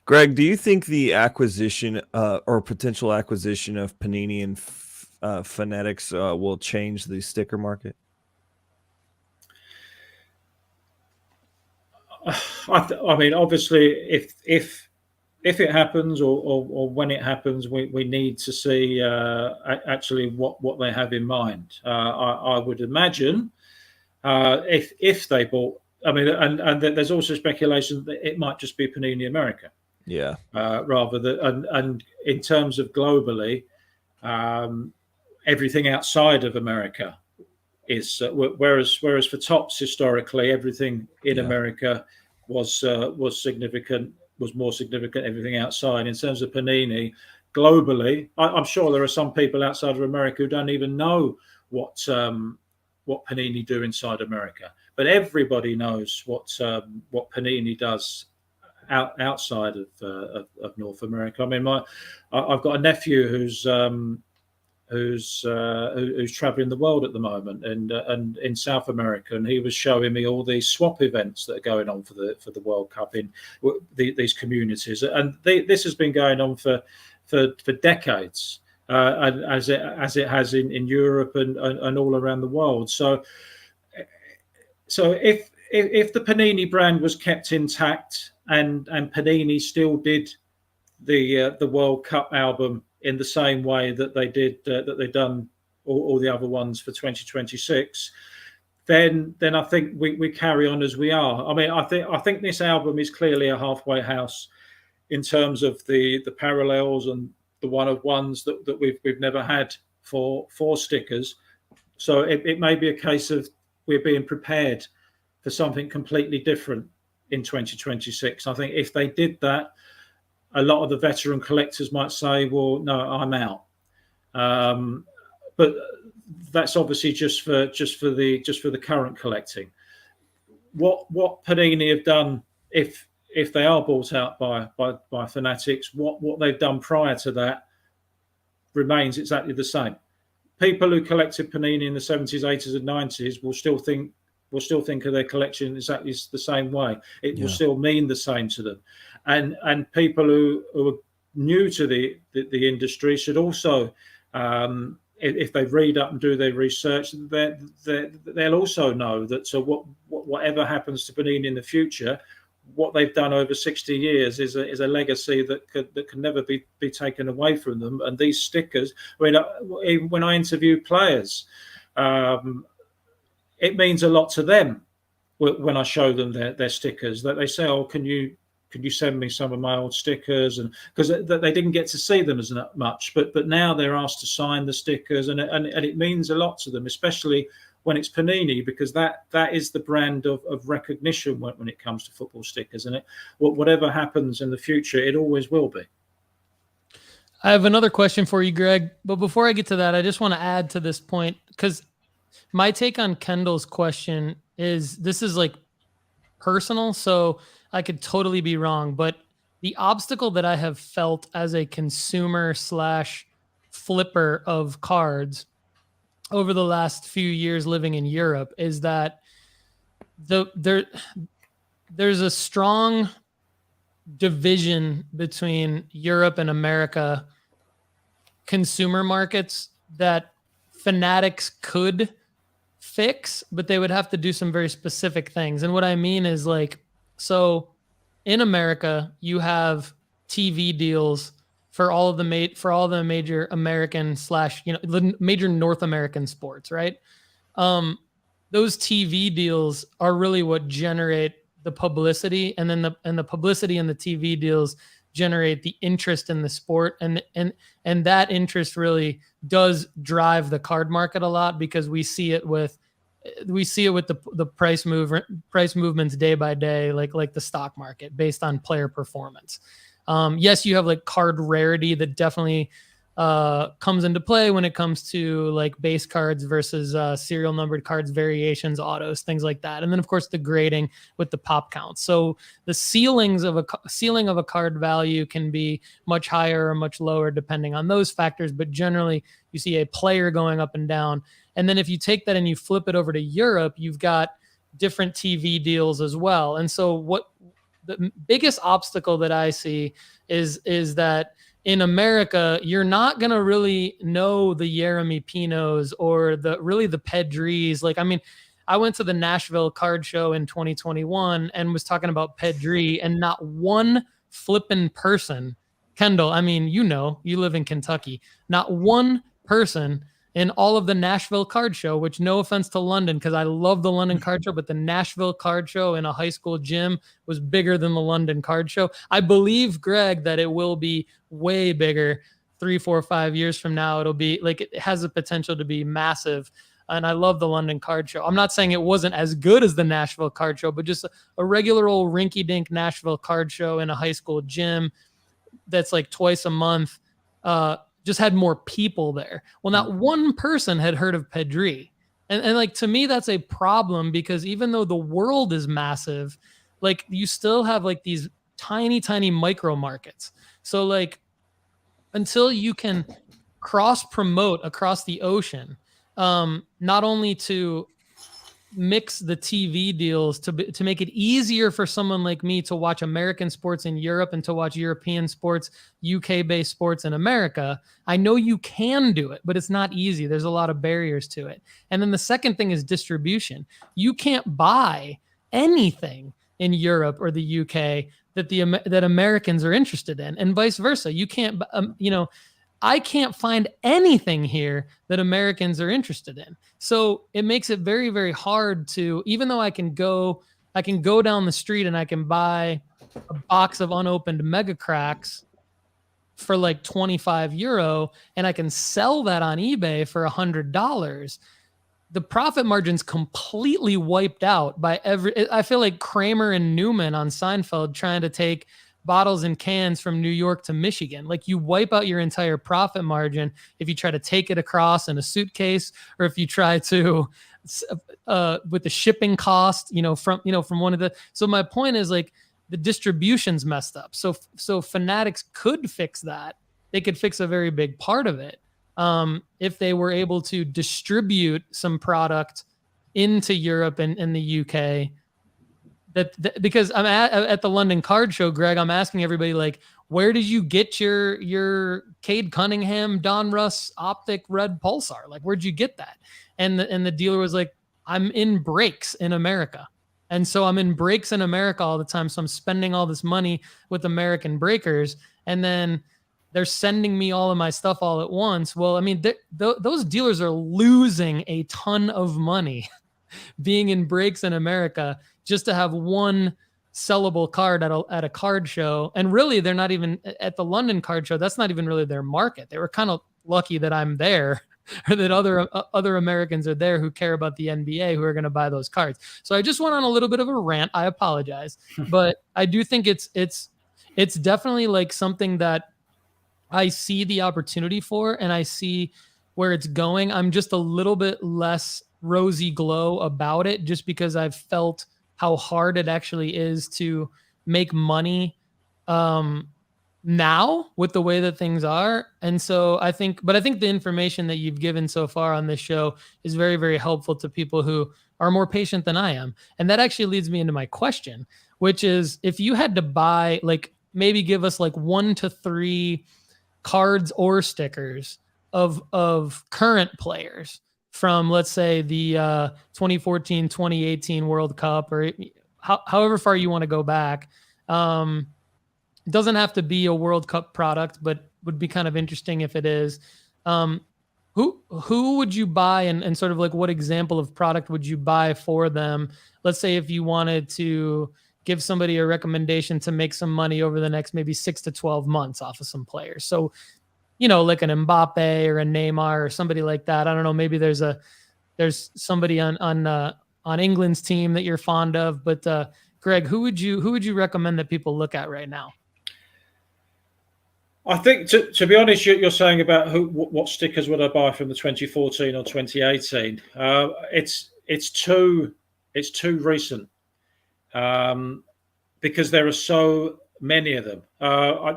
Greg, do you think the acquisition or potential acquisition of Panini and Fanatics will change the sticker market? I mean, obviously, if it happens or when it happens, we need to see actually what they have in mind. I would imagine if they bought, I mean, and there's also speculation that it might just be Panini America. Yeah. Rather than and in terms of globally, everything outside of America is whereas for Topps historically everything in America was significant, was more significant. Everything outside, in terms of Panini, globally, I'm sure there are some people outside of America who don't even know what Panini do inside America, but everybody knows what Panini does outside of North America. I mean, I've got a nephew who's traveling the world at the moment and in South America, and he was showing me all these swap events that are going on for the World Cup in these communities, and this has been going on for decades, and as it has in Europe and all around the world. So if the Panini brand was kept intact and Panini still did the World Cup album in the same way that they did that they've done all the other ones for 2026, then I think we carry on as we are. I mean, I think this album is clearly a halfway house in terms of the parallels and the one-of-ones that we've never had for stickers. So it may be a case of we're being prepared for something completely different in 2026. I think if they did that, a lot of the veteran collectors might say, well, no, I'm out. But that's obviously just for the current collecting. What Panini have done, if they are bought out by Fanatics, what they've done prior to that remains exactly the same. People who collected Panini in the 70s, 80s, and 90s will still think of their collection exactly the same way. It will still mean the same to them, and people who are new to the industry should also, if they read up and do their research, they'll also know that. So whatever happens to Panini in the future, what they've done over 60 years is a legacy that can never be taken away from them. And these stickers, I mean, when I interview players, it means a lot to them when I show them their stickers, that they say, oh, can you send me some of my old stickers? And because they didn't get to see them as much, but now they're asked to sign the stickers, and it means a lot to them, especially when it's Panini, because that is the brand of recognition when it comes to football stickers. And whatever happens in the future, it always will be. I have another question for you, Greg. But before I get to that, I just want to add to this point, because my take on Kendall's question is, this is like personal, so I could totally be wrong, but the obstacle that I have felt as a consumer / flipper of cards over the last few years living in Europe is that there's a strong division between Europe and America consumer markets that Fanatics could fix, but they would have to do some very specific things. And what I mean is, like, so in America, you have TV deals for all of the major American / major North American sports, right? Those TV deals are really what generate the publicity, and then the publicity and the TV deals generate the interest in the sport, and that interest really does drive the card market a lot, because we see it with the price movements day by day, like the stock market, based on player performance. Yes, you have like card rarity that definitely comes into play when it comes to like base cards versus serial numbered cards, variations, autos, things like that. And then of course the grading with the pop counts. So the ceiling of a card value can be much higher or much lower depending on those factors, but generally you see a player going up and down. And then if you take that and you flip it over to Europe, you've got different TV deals as well. And so what the biggest obstacle that I see is that in America, you're not going to really know the Jeremy Pinos or the Pedris. Like, I mean, I went to the Nashville card show in 2021 and was talking about Pedri, and not one flippin' person, Kendall, I mean, you live in Kentucky, not one person in all of the Nashville card show, which, no offense to London, because I love the London card show, but the Nashville card show in a high school gym was bigger than the London card show. I believe, Greg, that it will be way bigger 3, 4, 5 years from now. It'll be like, it has the potential to be massive. And I love the London card show. I'm not saying it wasn't as good as the Nashville card show, but just a regular old rinky-dink Nashville card show in a high school gym that's like twice a month, just had more people there. Well, not one person had heard of Pedri. And like, to me, that's a problem, because even though the world is massive, like, you still have like these tiny, tiny micro markets. So like, until you can cross promote across the ocean, not only to mix the TV deals to make it easier for someone like me to watch American sports in Europe and to watch European sports, UK-based sports in America. I know you can do it, but it's not easy. There's a lot of barriers to it. And then the second thing is distribution. You can't buy anything in Europe or the UK that Americans are interested in, and vice versa. You can't, I can't find anything here that Americans are interested in. So it makes it very, very hard to, even though I can go down the street and I can buy a box of unopened Mega Cracks for like €25, and I can sell that on eBay for $100. The profit margin's completely wiped out by I feel like Kramer and Newman on Seinfeld trying to take bottles and cans from New York to Michigan. Like, you wipe out your entire profit margin if you try to take it across in a suitcase, or if you try to with the shipping cost, from one of the. So my point is, like, the distribution's messed up. So Fanatics could fix that. They could fix a very big part of it if they were able to distribute some product into Europe and the UK. Because I'm at the London card show, Greg, I'm asking everybody, like, where did you get your Cade Cunningham, Don Russ Optic Red Pulsar? Like, where'd you get that? And the dealer was like, I'm in breaks in America. And so I'm in breaks in America all the time. So I'm spending all this money with American breakers, and then they're sending me all of my stuff all at once. Well, I mean, those dealers are losing a ton of money being in breaks in America just to have one sellable card at a card show. And really, they're not even at the London card show. That's not even really their market. They were kind of lucky that I'm there, or that other Americans are there who care about the NBA, who are going to buy those cards. So I just went on a little bit of a rant. I apologize, but I do think it's definitely like something that I see the opportunity for, and I see where it's going. I'm just a little bit less rosy glow about it, just because I've felt how hard it actually is to make money now with the way that things are. And so I think the information that you've given so far on this show is very, very helpful to people who are more patient than I am. And that actually leads me into my question, which is, if you had to buy, like, maybe give us like 1 to 3 cards or stickers of current players from, let's say, the 2014, 2018 World Cup, or however far you want to go back. It doesn't have to be a World Cup product, but would be kind of interesting if it is. Who would you buy, and sort of like what example of product would you buy for them? Let's say if you wanted to give somebody a recommendation to make some money over the next maybe 6 to 12 months off of some players. So, like an Mbappe or a Neymar or somebody like that. I don't know. Maybe there's somebody on England's team that you're fond of, but Greg, who would you recommend that people look at right now? I think, to be honest, you're saying about what stickers would I buy from the 2014 or 2018. It's too recent, because there are so many of them.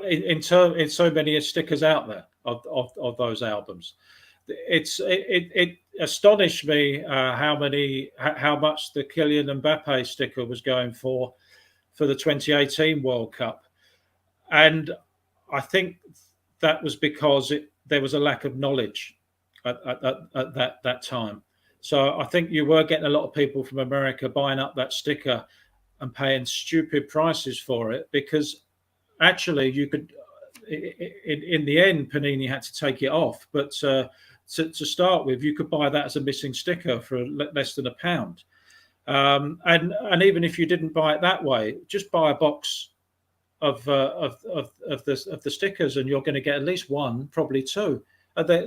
In so many stickers out there of those albums. astonished me how much the Kylian Mbappe sticker was going for the 2018 World Cup, and I think that was because there was a lack of knowledge at that time. So I think you were getting a lot of people from America buying up that sticker and paying stupid prices for it, because actually you could, in the end, Panini had to take it off. But to start with, you could buy that as a missing sticker for less than £1. And even if you didn't buy it that way, just buy a box of the stickers, and you're going to get at least one, probably two. They're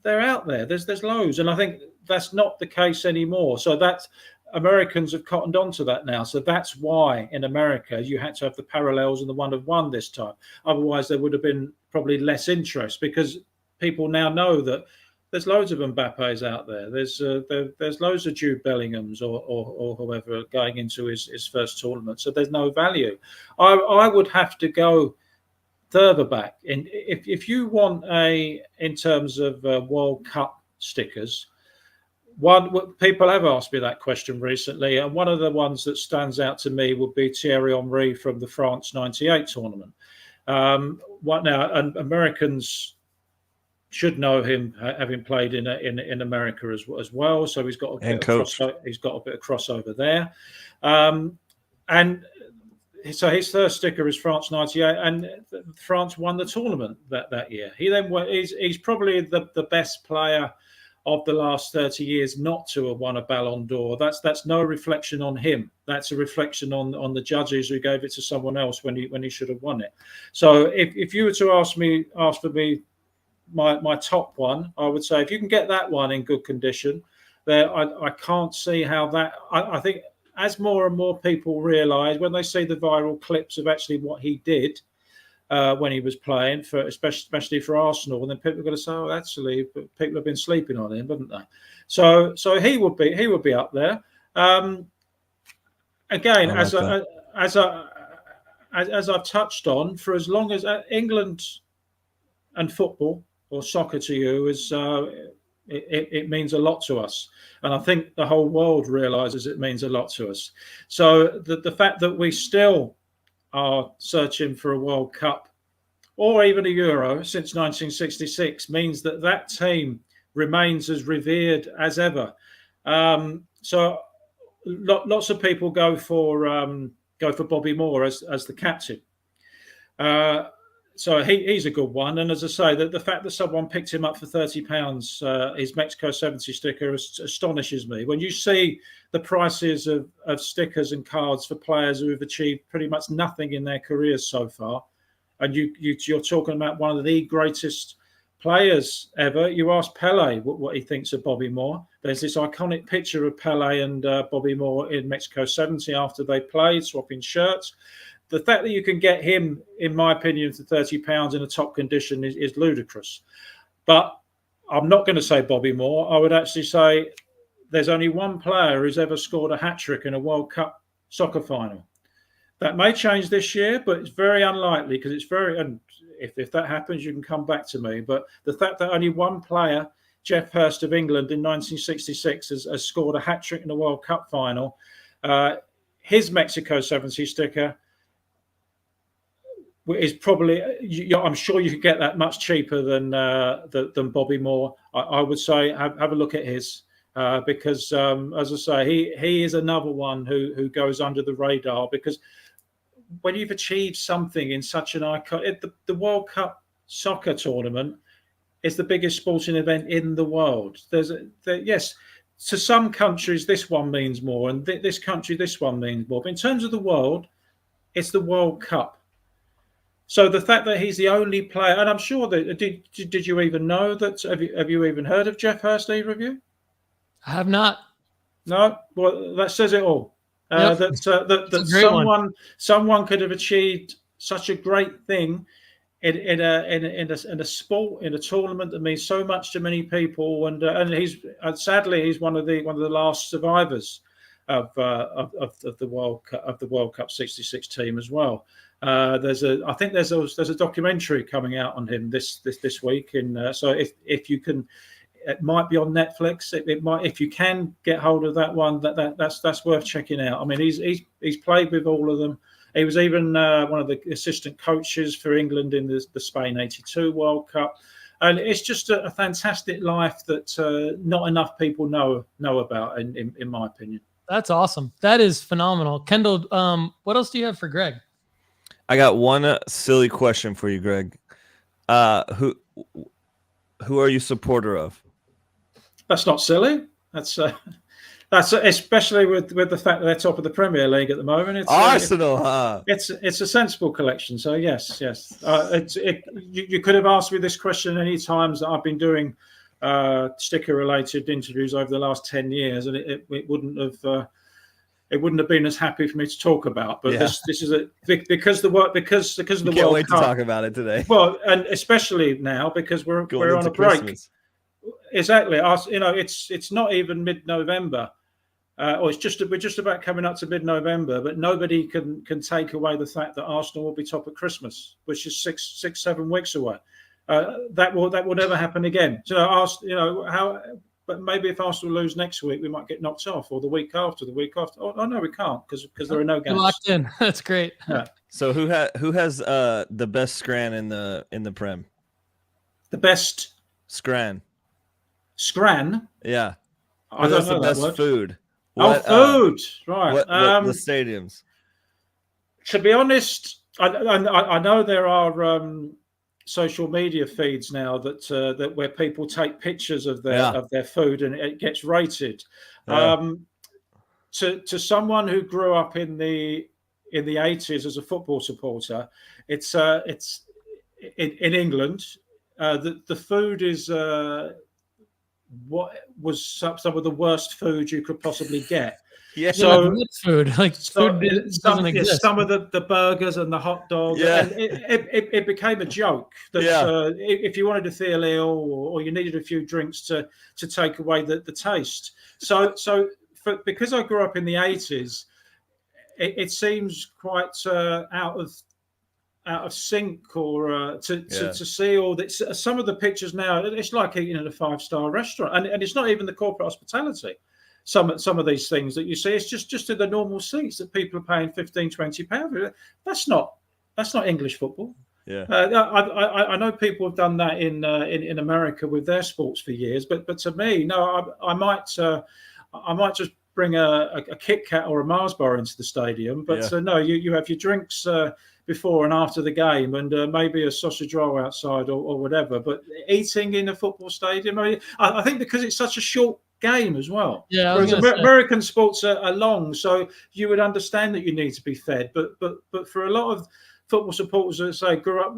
out there. There's loads, and I think that's not the case anymore. So that Americans have cottoned onto that now. So that's why in America you had to have the parallels and the 1 of 1 this time. Otherwise, there would have been probably less interest, because people now know that there's loads of Mbappes out there. There's loads of Jude Bellinghams or whoever going into his first tournament. So there's no value. I would have to go further back. And if you want in terms of World Cup stickers, people have asked me that question recently, and one of the ones that stands out to me would be Thierry Henry from the France '98 tournament. And Americans should know him, having played in America as well. So he's got a bit of crossover there. And so his first sticker is France '98, and France won the tournament that year. He's probably the best player of the last 30 years not to have won a Ballon d'Or. That's no reflection on him. That's a reflection on the judges who gave it to someone else when he should have won it. So if you were to ask for me my top one, I would say if you can get that one in good condition, I can't see how that. I think as more and more people realise, when they see the viral clips of actually what he did when he was playing, especially for Arsenal, and then people are going to say, "Oh, actually, people have been sleeping on him, haven't they?" So he would be up there. Again, as I've touched on, for as long as England and football or soccer to you is it means a lot to us, and I think the whole world realises it means a lot to us. So the fact that we still are searching for a World Cup or even a Euro since 1966 means that team remains as revered as ever. So lots of people go for Bobby Moore as the captain. So he's a good one. And as I say, the fact that someone picked him up for £30, his Mexico 70 sticker, astonishes me. When you see the prices of stickers and cards for players who have achieved pretty much nothing in their careers so far, and you're talking about one of the greatest players ever, you ask Pele what he thinks of Bobby Moore. There's this iconic picture of Pele and Bobby Moore in Mexico 70 after they played, swapping shirts. The fact that you can get him, in my opinion, for £30 in a top condition is ludicrous. But I'm not going to say Bobby Moore. I would actually say there's only one player who's ever scored a hat-trick in a World Cup soccer final. That may change this year, but it's very unlikely, because it's very. And if that happens, you can come back to me. But the fact that only one player, Jeff Hurst of England in 1966, has scored a hat-trick in a World Cup final, his Mexico 70 sticker is probably, I'm sure you could get that much cheaper than Bobby Moore. I would say have a look at his, because as I say, he is another one who goes under the radar, because when you've achieved something in such an icon, the World Cup soccer tournament is the biggest sporting event in the world. Yes, to some countries this one means more, and this country this one means more. But in terms of the world, it's the World Cup. So the fact that he's the only player, and I'm sure that did you even know that? Have you even heard of Jeff Hurst, either of you? I have not. No, well, that says it all. Yep. That someone could have achieved such a great thing in a sport, in a tournament that means so much to many people, and he's sadly he's one of the last survivors of the World Cup '66 team as well. There's a documentary coming out on him this week, so if you can, It might be on Netflix. It might, if you can get hold of that one, that's worth checking out. I mean, he's played with all of them. He was even one of the assistant coaches for England in the Spain '82 World Cup. And it's just a fantastic life that not enough people know about, in my opinion. That's awesome. That is phenomenal. Kendall, what else do you have for Greg? I got one silly question for you, Greg. Who are you supporter of? That's not silly. That's especially with the fact that they're top of the Premier League at the moment. It's Arsenal. It's a sensible collection. So yes. You could have asked me this question any times that I've been doing sticker related interviews over the last 10 years, and it wouldn't have been as happy for me to talk about. But this is because of the World Can't wait Cup. to talk about it today. Well, and especially now because we're on a break. Christmas. Exactly. It's not even mid-November. We're just about coming up to mid-November, but nobody can take away the fact that Arsenal will be top at Christmas, which is 7 weeks away. That will never happen again. So but maybe if Arsenal lose next week, we might get knocked off, or the week after. Oh no, we can't because there are no games. Locked in. That's great. Yeah. So who has the best scran in the Prem? The best scran. Yeah. Yeah. I don't know the best word. Food. Food. Right. What the stadiums? To be honest, I know there are social media feeds now that where people take pictures of their food and it gets rated. To someone who grew up in the 80s as a football supporter, it's in England. The food is what was some of the worst food you could possibly get. Yeah, so food doesn't exist. Some of the burgers and the hot dogs. Yeah. And it became a joke that if you wanted to feel ill or you needed a few drinks to take away the taste. So because I grew up in the 80s, it seems quite out of sync, or to see all this. Some of the pictures now, it's like eating at a 5-star restaurant, and it's not even the corporate hospitality. Some of these things that you see, it's just in the normal seats that people are paying £15-20. That's not English football. Yeah, I know people have done that in America with their sports for years, but to me, no, I might just bring a Kit Kat or a Mars bar into the stadium, but no, you have your drinks before and after the game, and maybe a sausage roll outside or whatever. But eating in a football stadium, I think because it's such a short game as well. Yeah, whereas American sports are long, so you would understand that you need to be fed. But for a lot of football supporters that say grew up,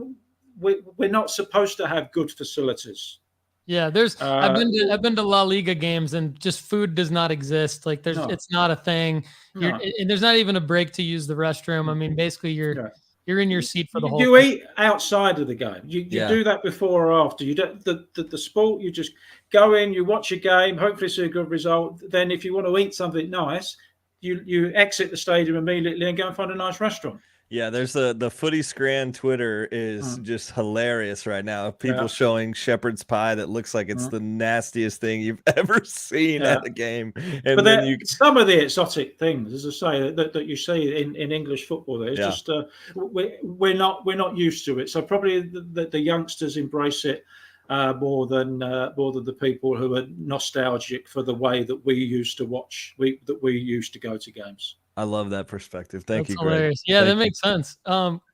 we're not supposed to have good facilities. Yeah, I've been to La Liga games and just food does not exist. Like it's not a thing. And there's not even a break to use the restroom. I mean, basically you're in your seat for the whole. You eat outside of the game. You do that before or after. You don't the sport. You just go in, you watch a game, hopefully see a good result. Then if you want to eat something nice, you exit the stadium immediately and go and find a nice restaurant. Yeah, there's the Footy Scran Twitter is just hilarious right now. People showing shepherd's pie that looks like it's the nastiest thing you've ever seen at a game. And but then some of the exotic things, as I say, that you see in English football, it's just we're not used to it. So probably the youngsters embrace it more than the people who are nostalgic for the way that we used to watch, that we used to go to games. I love that perspective. Thank you, hilarious. Greg. Yeah, that makes sense.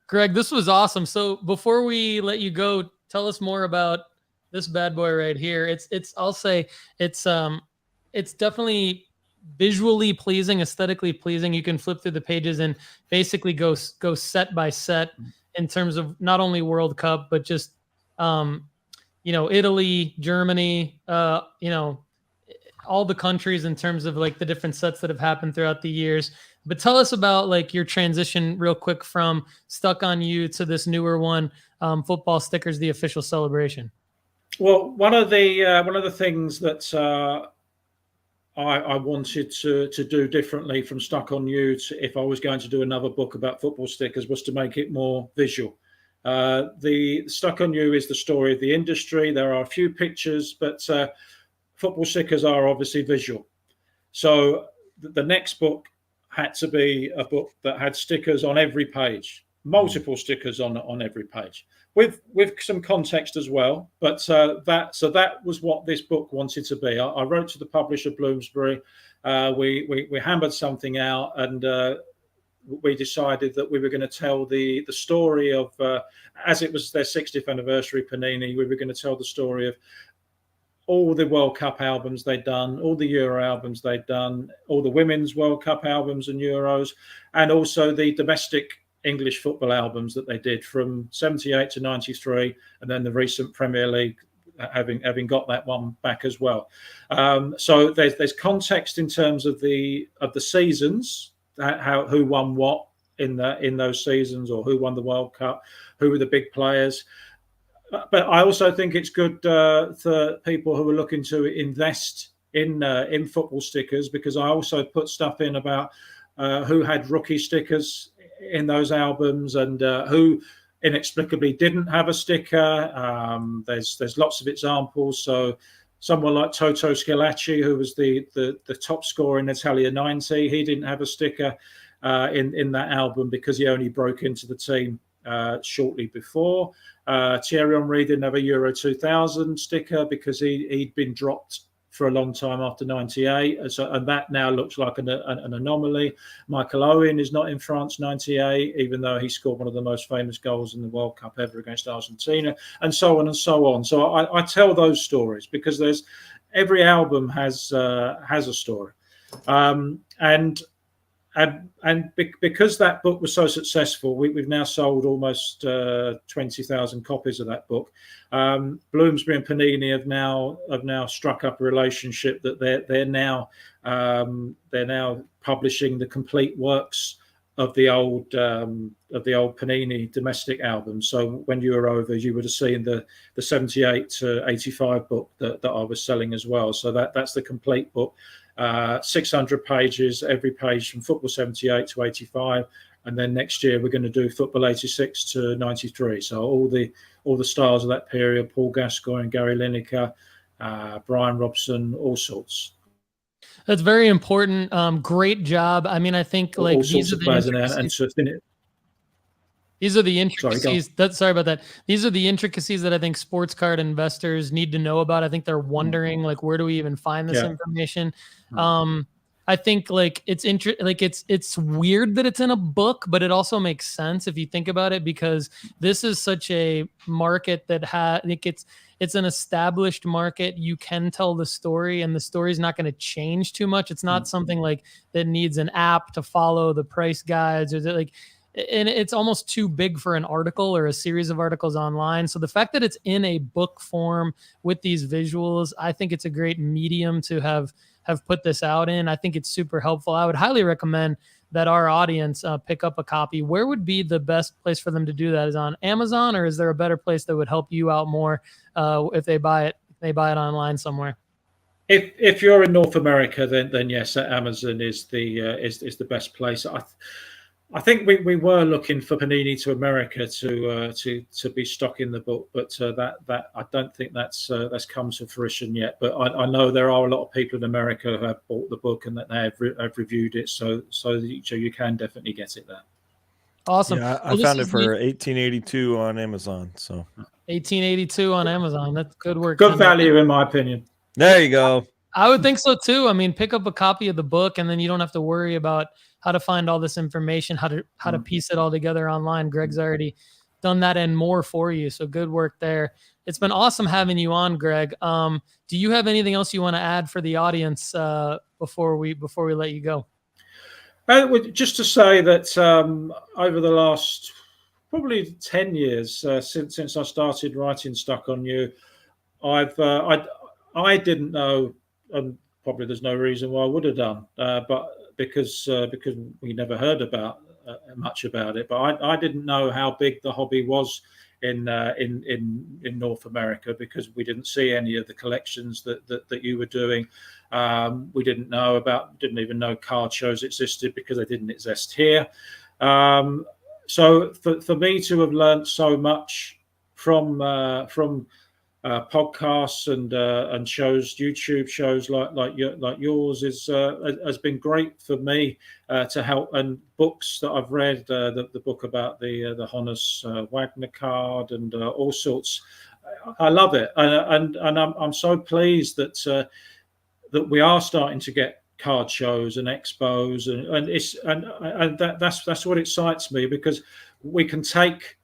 Greg, this was awesome. So before we let you go, tell us more about this bad boy right here. I'll say it's definitely visually pleasing, aesthetically pleasing. You can flip through the pages and basically go set by set in terms of not only World Cup, but just Italy, Germany, all the countries in terms of like the different sets that have happened throughout the years. But tell us about like your transition real quick from Stuck on You to this newer one, Football Stickers, the official celebration. Well, one of the things that I wanted to do differently from Stuck on You if I was going to do another book about football stickers was to make it more visual. The Stuck on You is the story of the industry. There are a few pictures, but football stickers are obviously visual. So the next book had to be a book that had stickers on every page, multiple stickers on every page, with some context as well. But that was what this book wanted to be. I wrote to the publisher Bloomsbury. We hammered something out, and we decided that we were going to tell the story of, as it was their 60th anniversary, Panini, we were going to tell the story of all the World Cup albums they'd done, all the Euro albums they'd done, all the Women's World Cup albums and Euros, and also the domestic English football albums that they did from 78 to 93, and then the recent Premier League, having got that one back as well. So there's context in terms of the seasons, who won what in those seasons, or who won the World Cup, who were the big players. But I also think it's good for people who are looking to invest in football stickers, because I also put stuff in about who had rookie stickers in those albums, and who inexplicably didn't have a sticker. There's lots of examples. So someone like Toto Schillaci, who was the top scorer in Italia 90, he didn't have a sticker in that album because he only broke into the team shortly before. Thierry Henry didn't have a Euro 2000 sticker because he'd been dropped for a long time after 98, and that now looks like an anomaly. Michael Owen is not in France 98, even though he scored one of the most famous goals in the World Cup ever against Argentina, and so on and so on. So I tell those stories because every album has a story, and because that book was so successful, we've now sold almost 20,000 copies of that book. Bloomsbury and Panini have now struck up a relationship that they're now publishing the complete works of the old Panini domestic albums. So when you were over, you would have seen the 78 to 85 book that I was selling as well. So that's the complete book. 600 pages, every page from football 78 to 85, and then next year we're going to do football 86 to 93. So all the stars of that period: Paul Gascoigne, Gary Lineker, Brian Robson, all sorts. That's very important. Great job. I mean, I think like all these are the intricacies. These are the intricacies. Sorry about that. These are the intricacies that I think sports card investors need to know about. I think they're wondering, like, where do we even find this information? I think like it's weird that it's in a book, but it also makes sense if you think about it, because this is such a market that it's an established market. You can tell the story, and the story's not going to change too much. It's not something like that needs an app to follow the price guides, or like. And it's almost too big for an article or a series of articles online. So the fact that it's in a book form with these visuals, I think it's a great medium to have put this out in. I think it's super helpful. I would highly recommend that our audience pick up a copy. Where would be the best place for them to do that? Is on Amazon, or is there a better place that would help you out more if they buy it online somewhere? If you're in North America, then yes, Amazon is the best place. I think we were looking for Panini to America to be stocking the book, but that I don't think that's come to fruition yet. But I know there are a lot of people in America who have bought the book and that they have reviewed it, so you can definitely get it there. Awesome. Yeah, I found it for $18.82 on Amazon. So $18.82 on Amazon. That's good work. Good value, in my opinion. There you go. I would think so too. I mean, pick up a copy of the book, and then you don't have to worry about how to find all this information, how to piece it all together online. Greg's already done that and more for you. So good work there. It's been awesome having you on, Greg. Do you have anything else you want to add for the audience before we let you go? Just to say that over the last probably 10 years since I started writing Stuck on You, I didn't know, and probably there's no reason why I would have done, but because we never heard about much about it. But I didn't know how big the hobby was in North America, because we didn't see any of the collections that you were doing. We didn't even know card shows existed because they didn't exist here. So for me to have learned so much from podcasts and shows, YouTube shows like yours has been great for me to help, and books that I've read, the book about the Honus Wagner card and all sorts. I love it, and I'm so pleased that we are starting to get card shows and expos, and that's what excites me, because we can take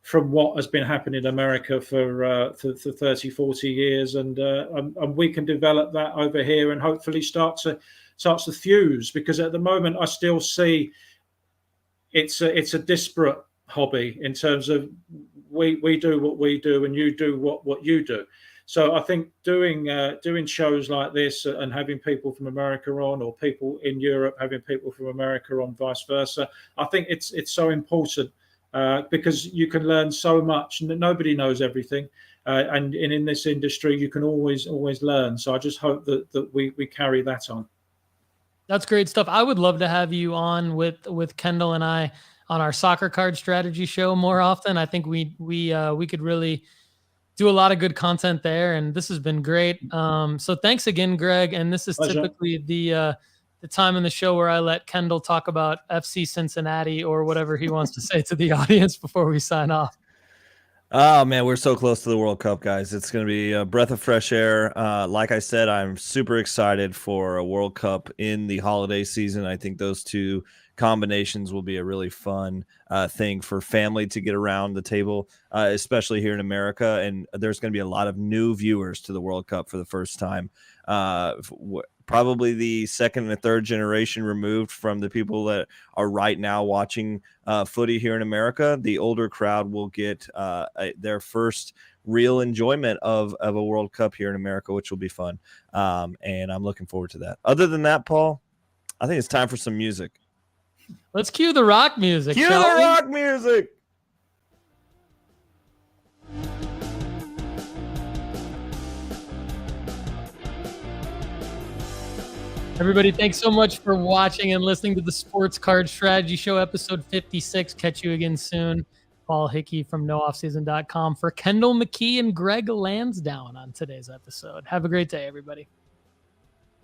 from what has been happening in America for 30, 40 years, and we can develop that over here and hopefully start to fuse. Because at the moment, I still see it's a disparate hobby in terms of we do what we do and you do what you do. So I think doing shows like this and having people from America on, or people in Europe having people from America on, vice versa, I think it's so important. Because you can learn so much, and nobody knows everything, and in this industry you can always learn. So I just hope that we carry that on. That's great stuff. I would love to have you on with Kendall and I on our Soccer Card Strategy show more often. I think we could really do a lot of good content there, and this has been great. So thanks again, Greg. And this is Pleasure. Typically the time in the show where I let Kendall talk about FC Cincinnati or whatever he wants to say to the audience before we sign off. Oh, man, we're so close to the World Cup, guys. It's going to be a breath of fresh air. Like I said, I'm super excited for a World Cup in the holiday season. I think those two combinations will be a really fun thing for family to get around the table, especially here in America. And there's going to be a lot of new viewers to the World Cup for the first time. Probably the second and third generation removed from the people that are right now watching footy here in America. The older crowd will get their first real enjoyment of a World Cup here in America, which will be fun. And I'm looking forward to that. Other than that, Paul, I think it's time for some music. Let's cue the rock music. Cue the rock music. Everybody, thanks so much for watching and listening to the Sports Card Strategy Show, episode 56. Catch you again soon. Paul Hickey from nooffseason.com for Kendall, McKee, and Greg Lansdowne on today's episode. Have a great day, everybody.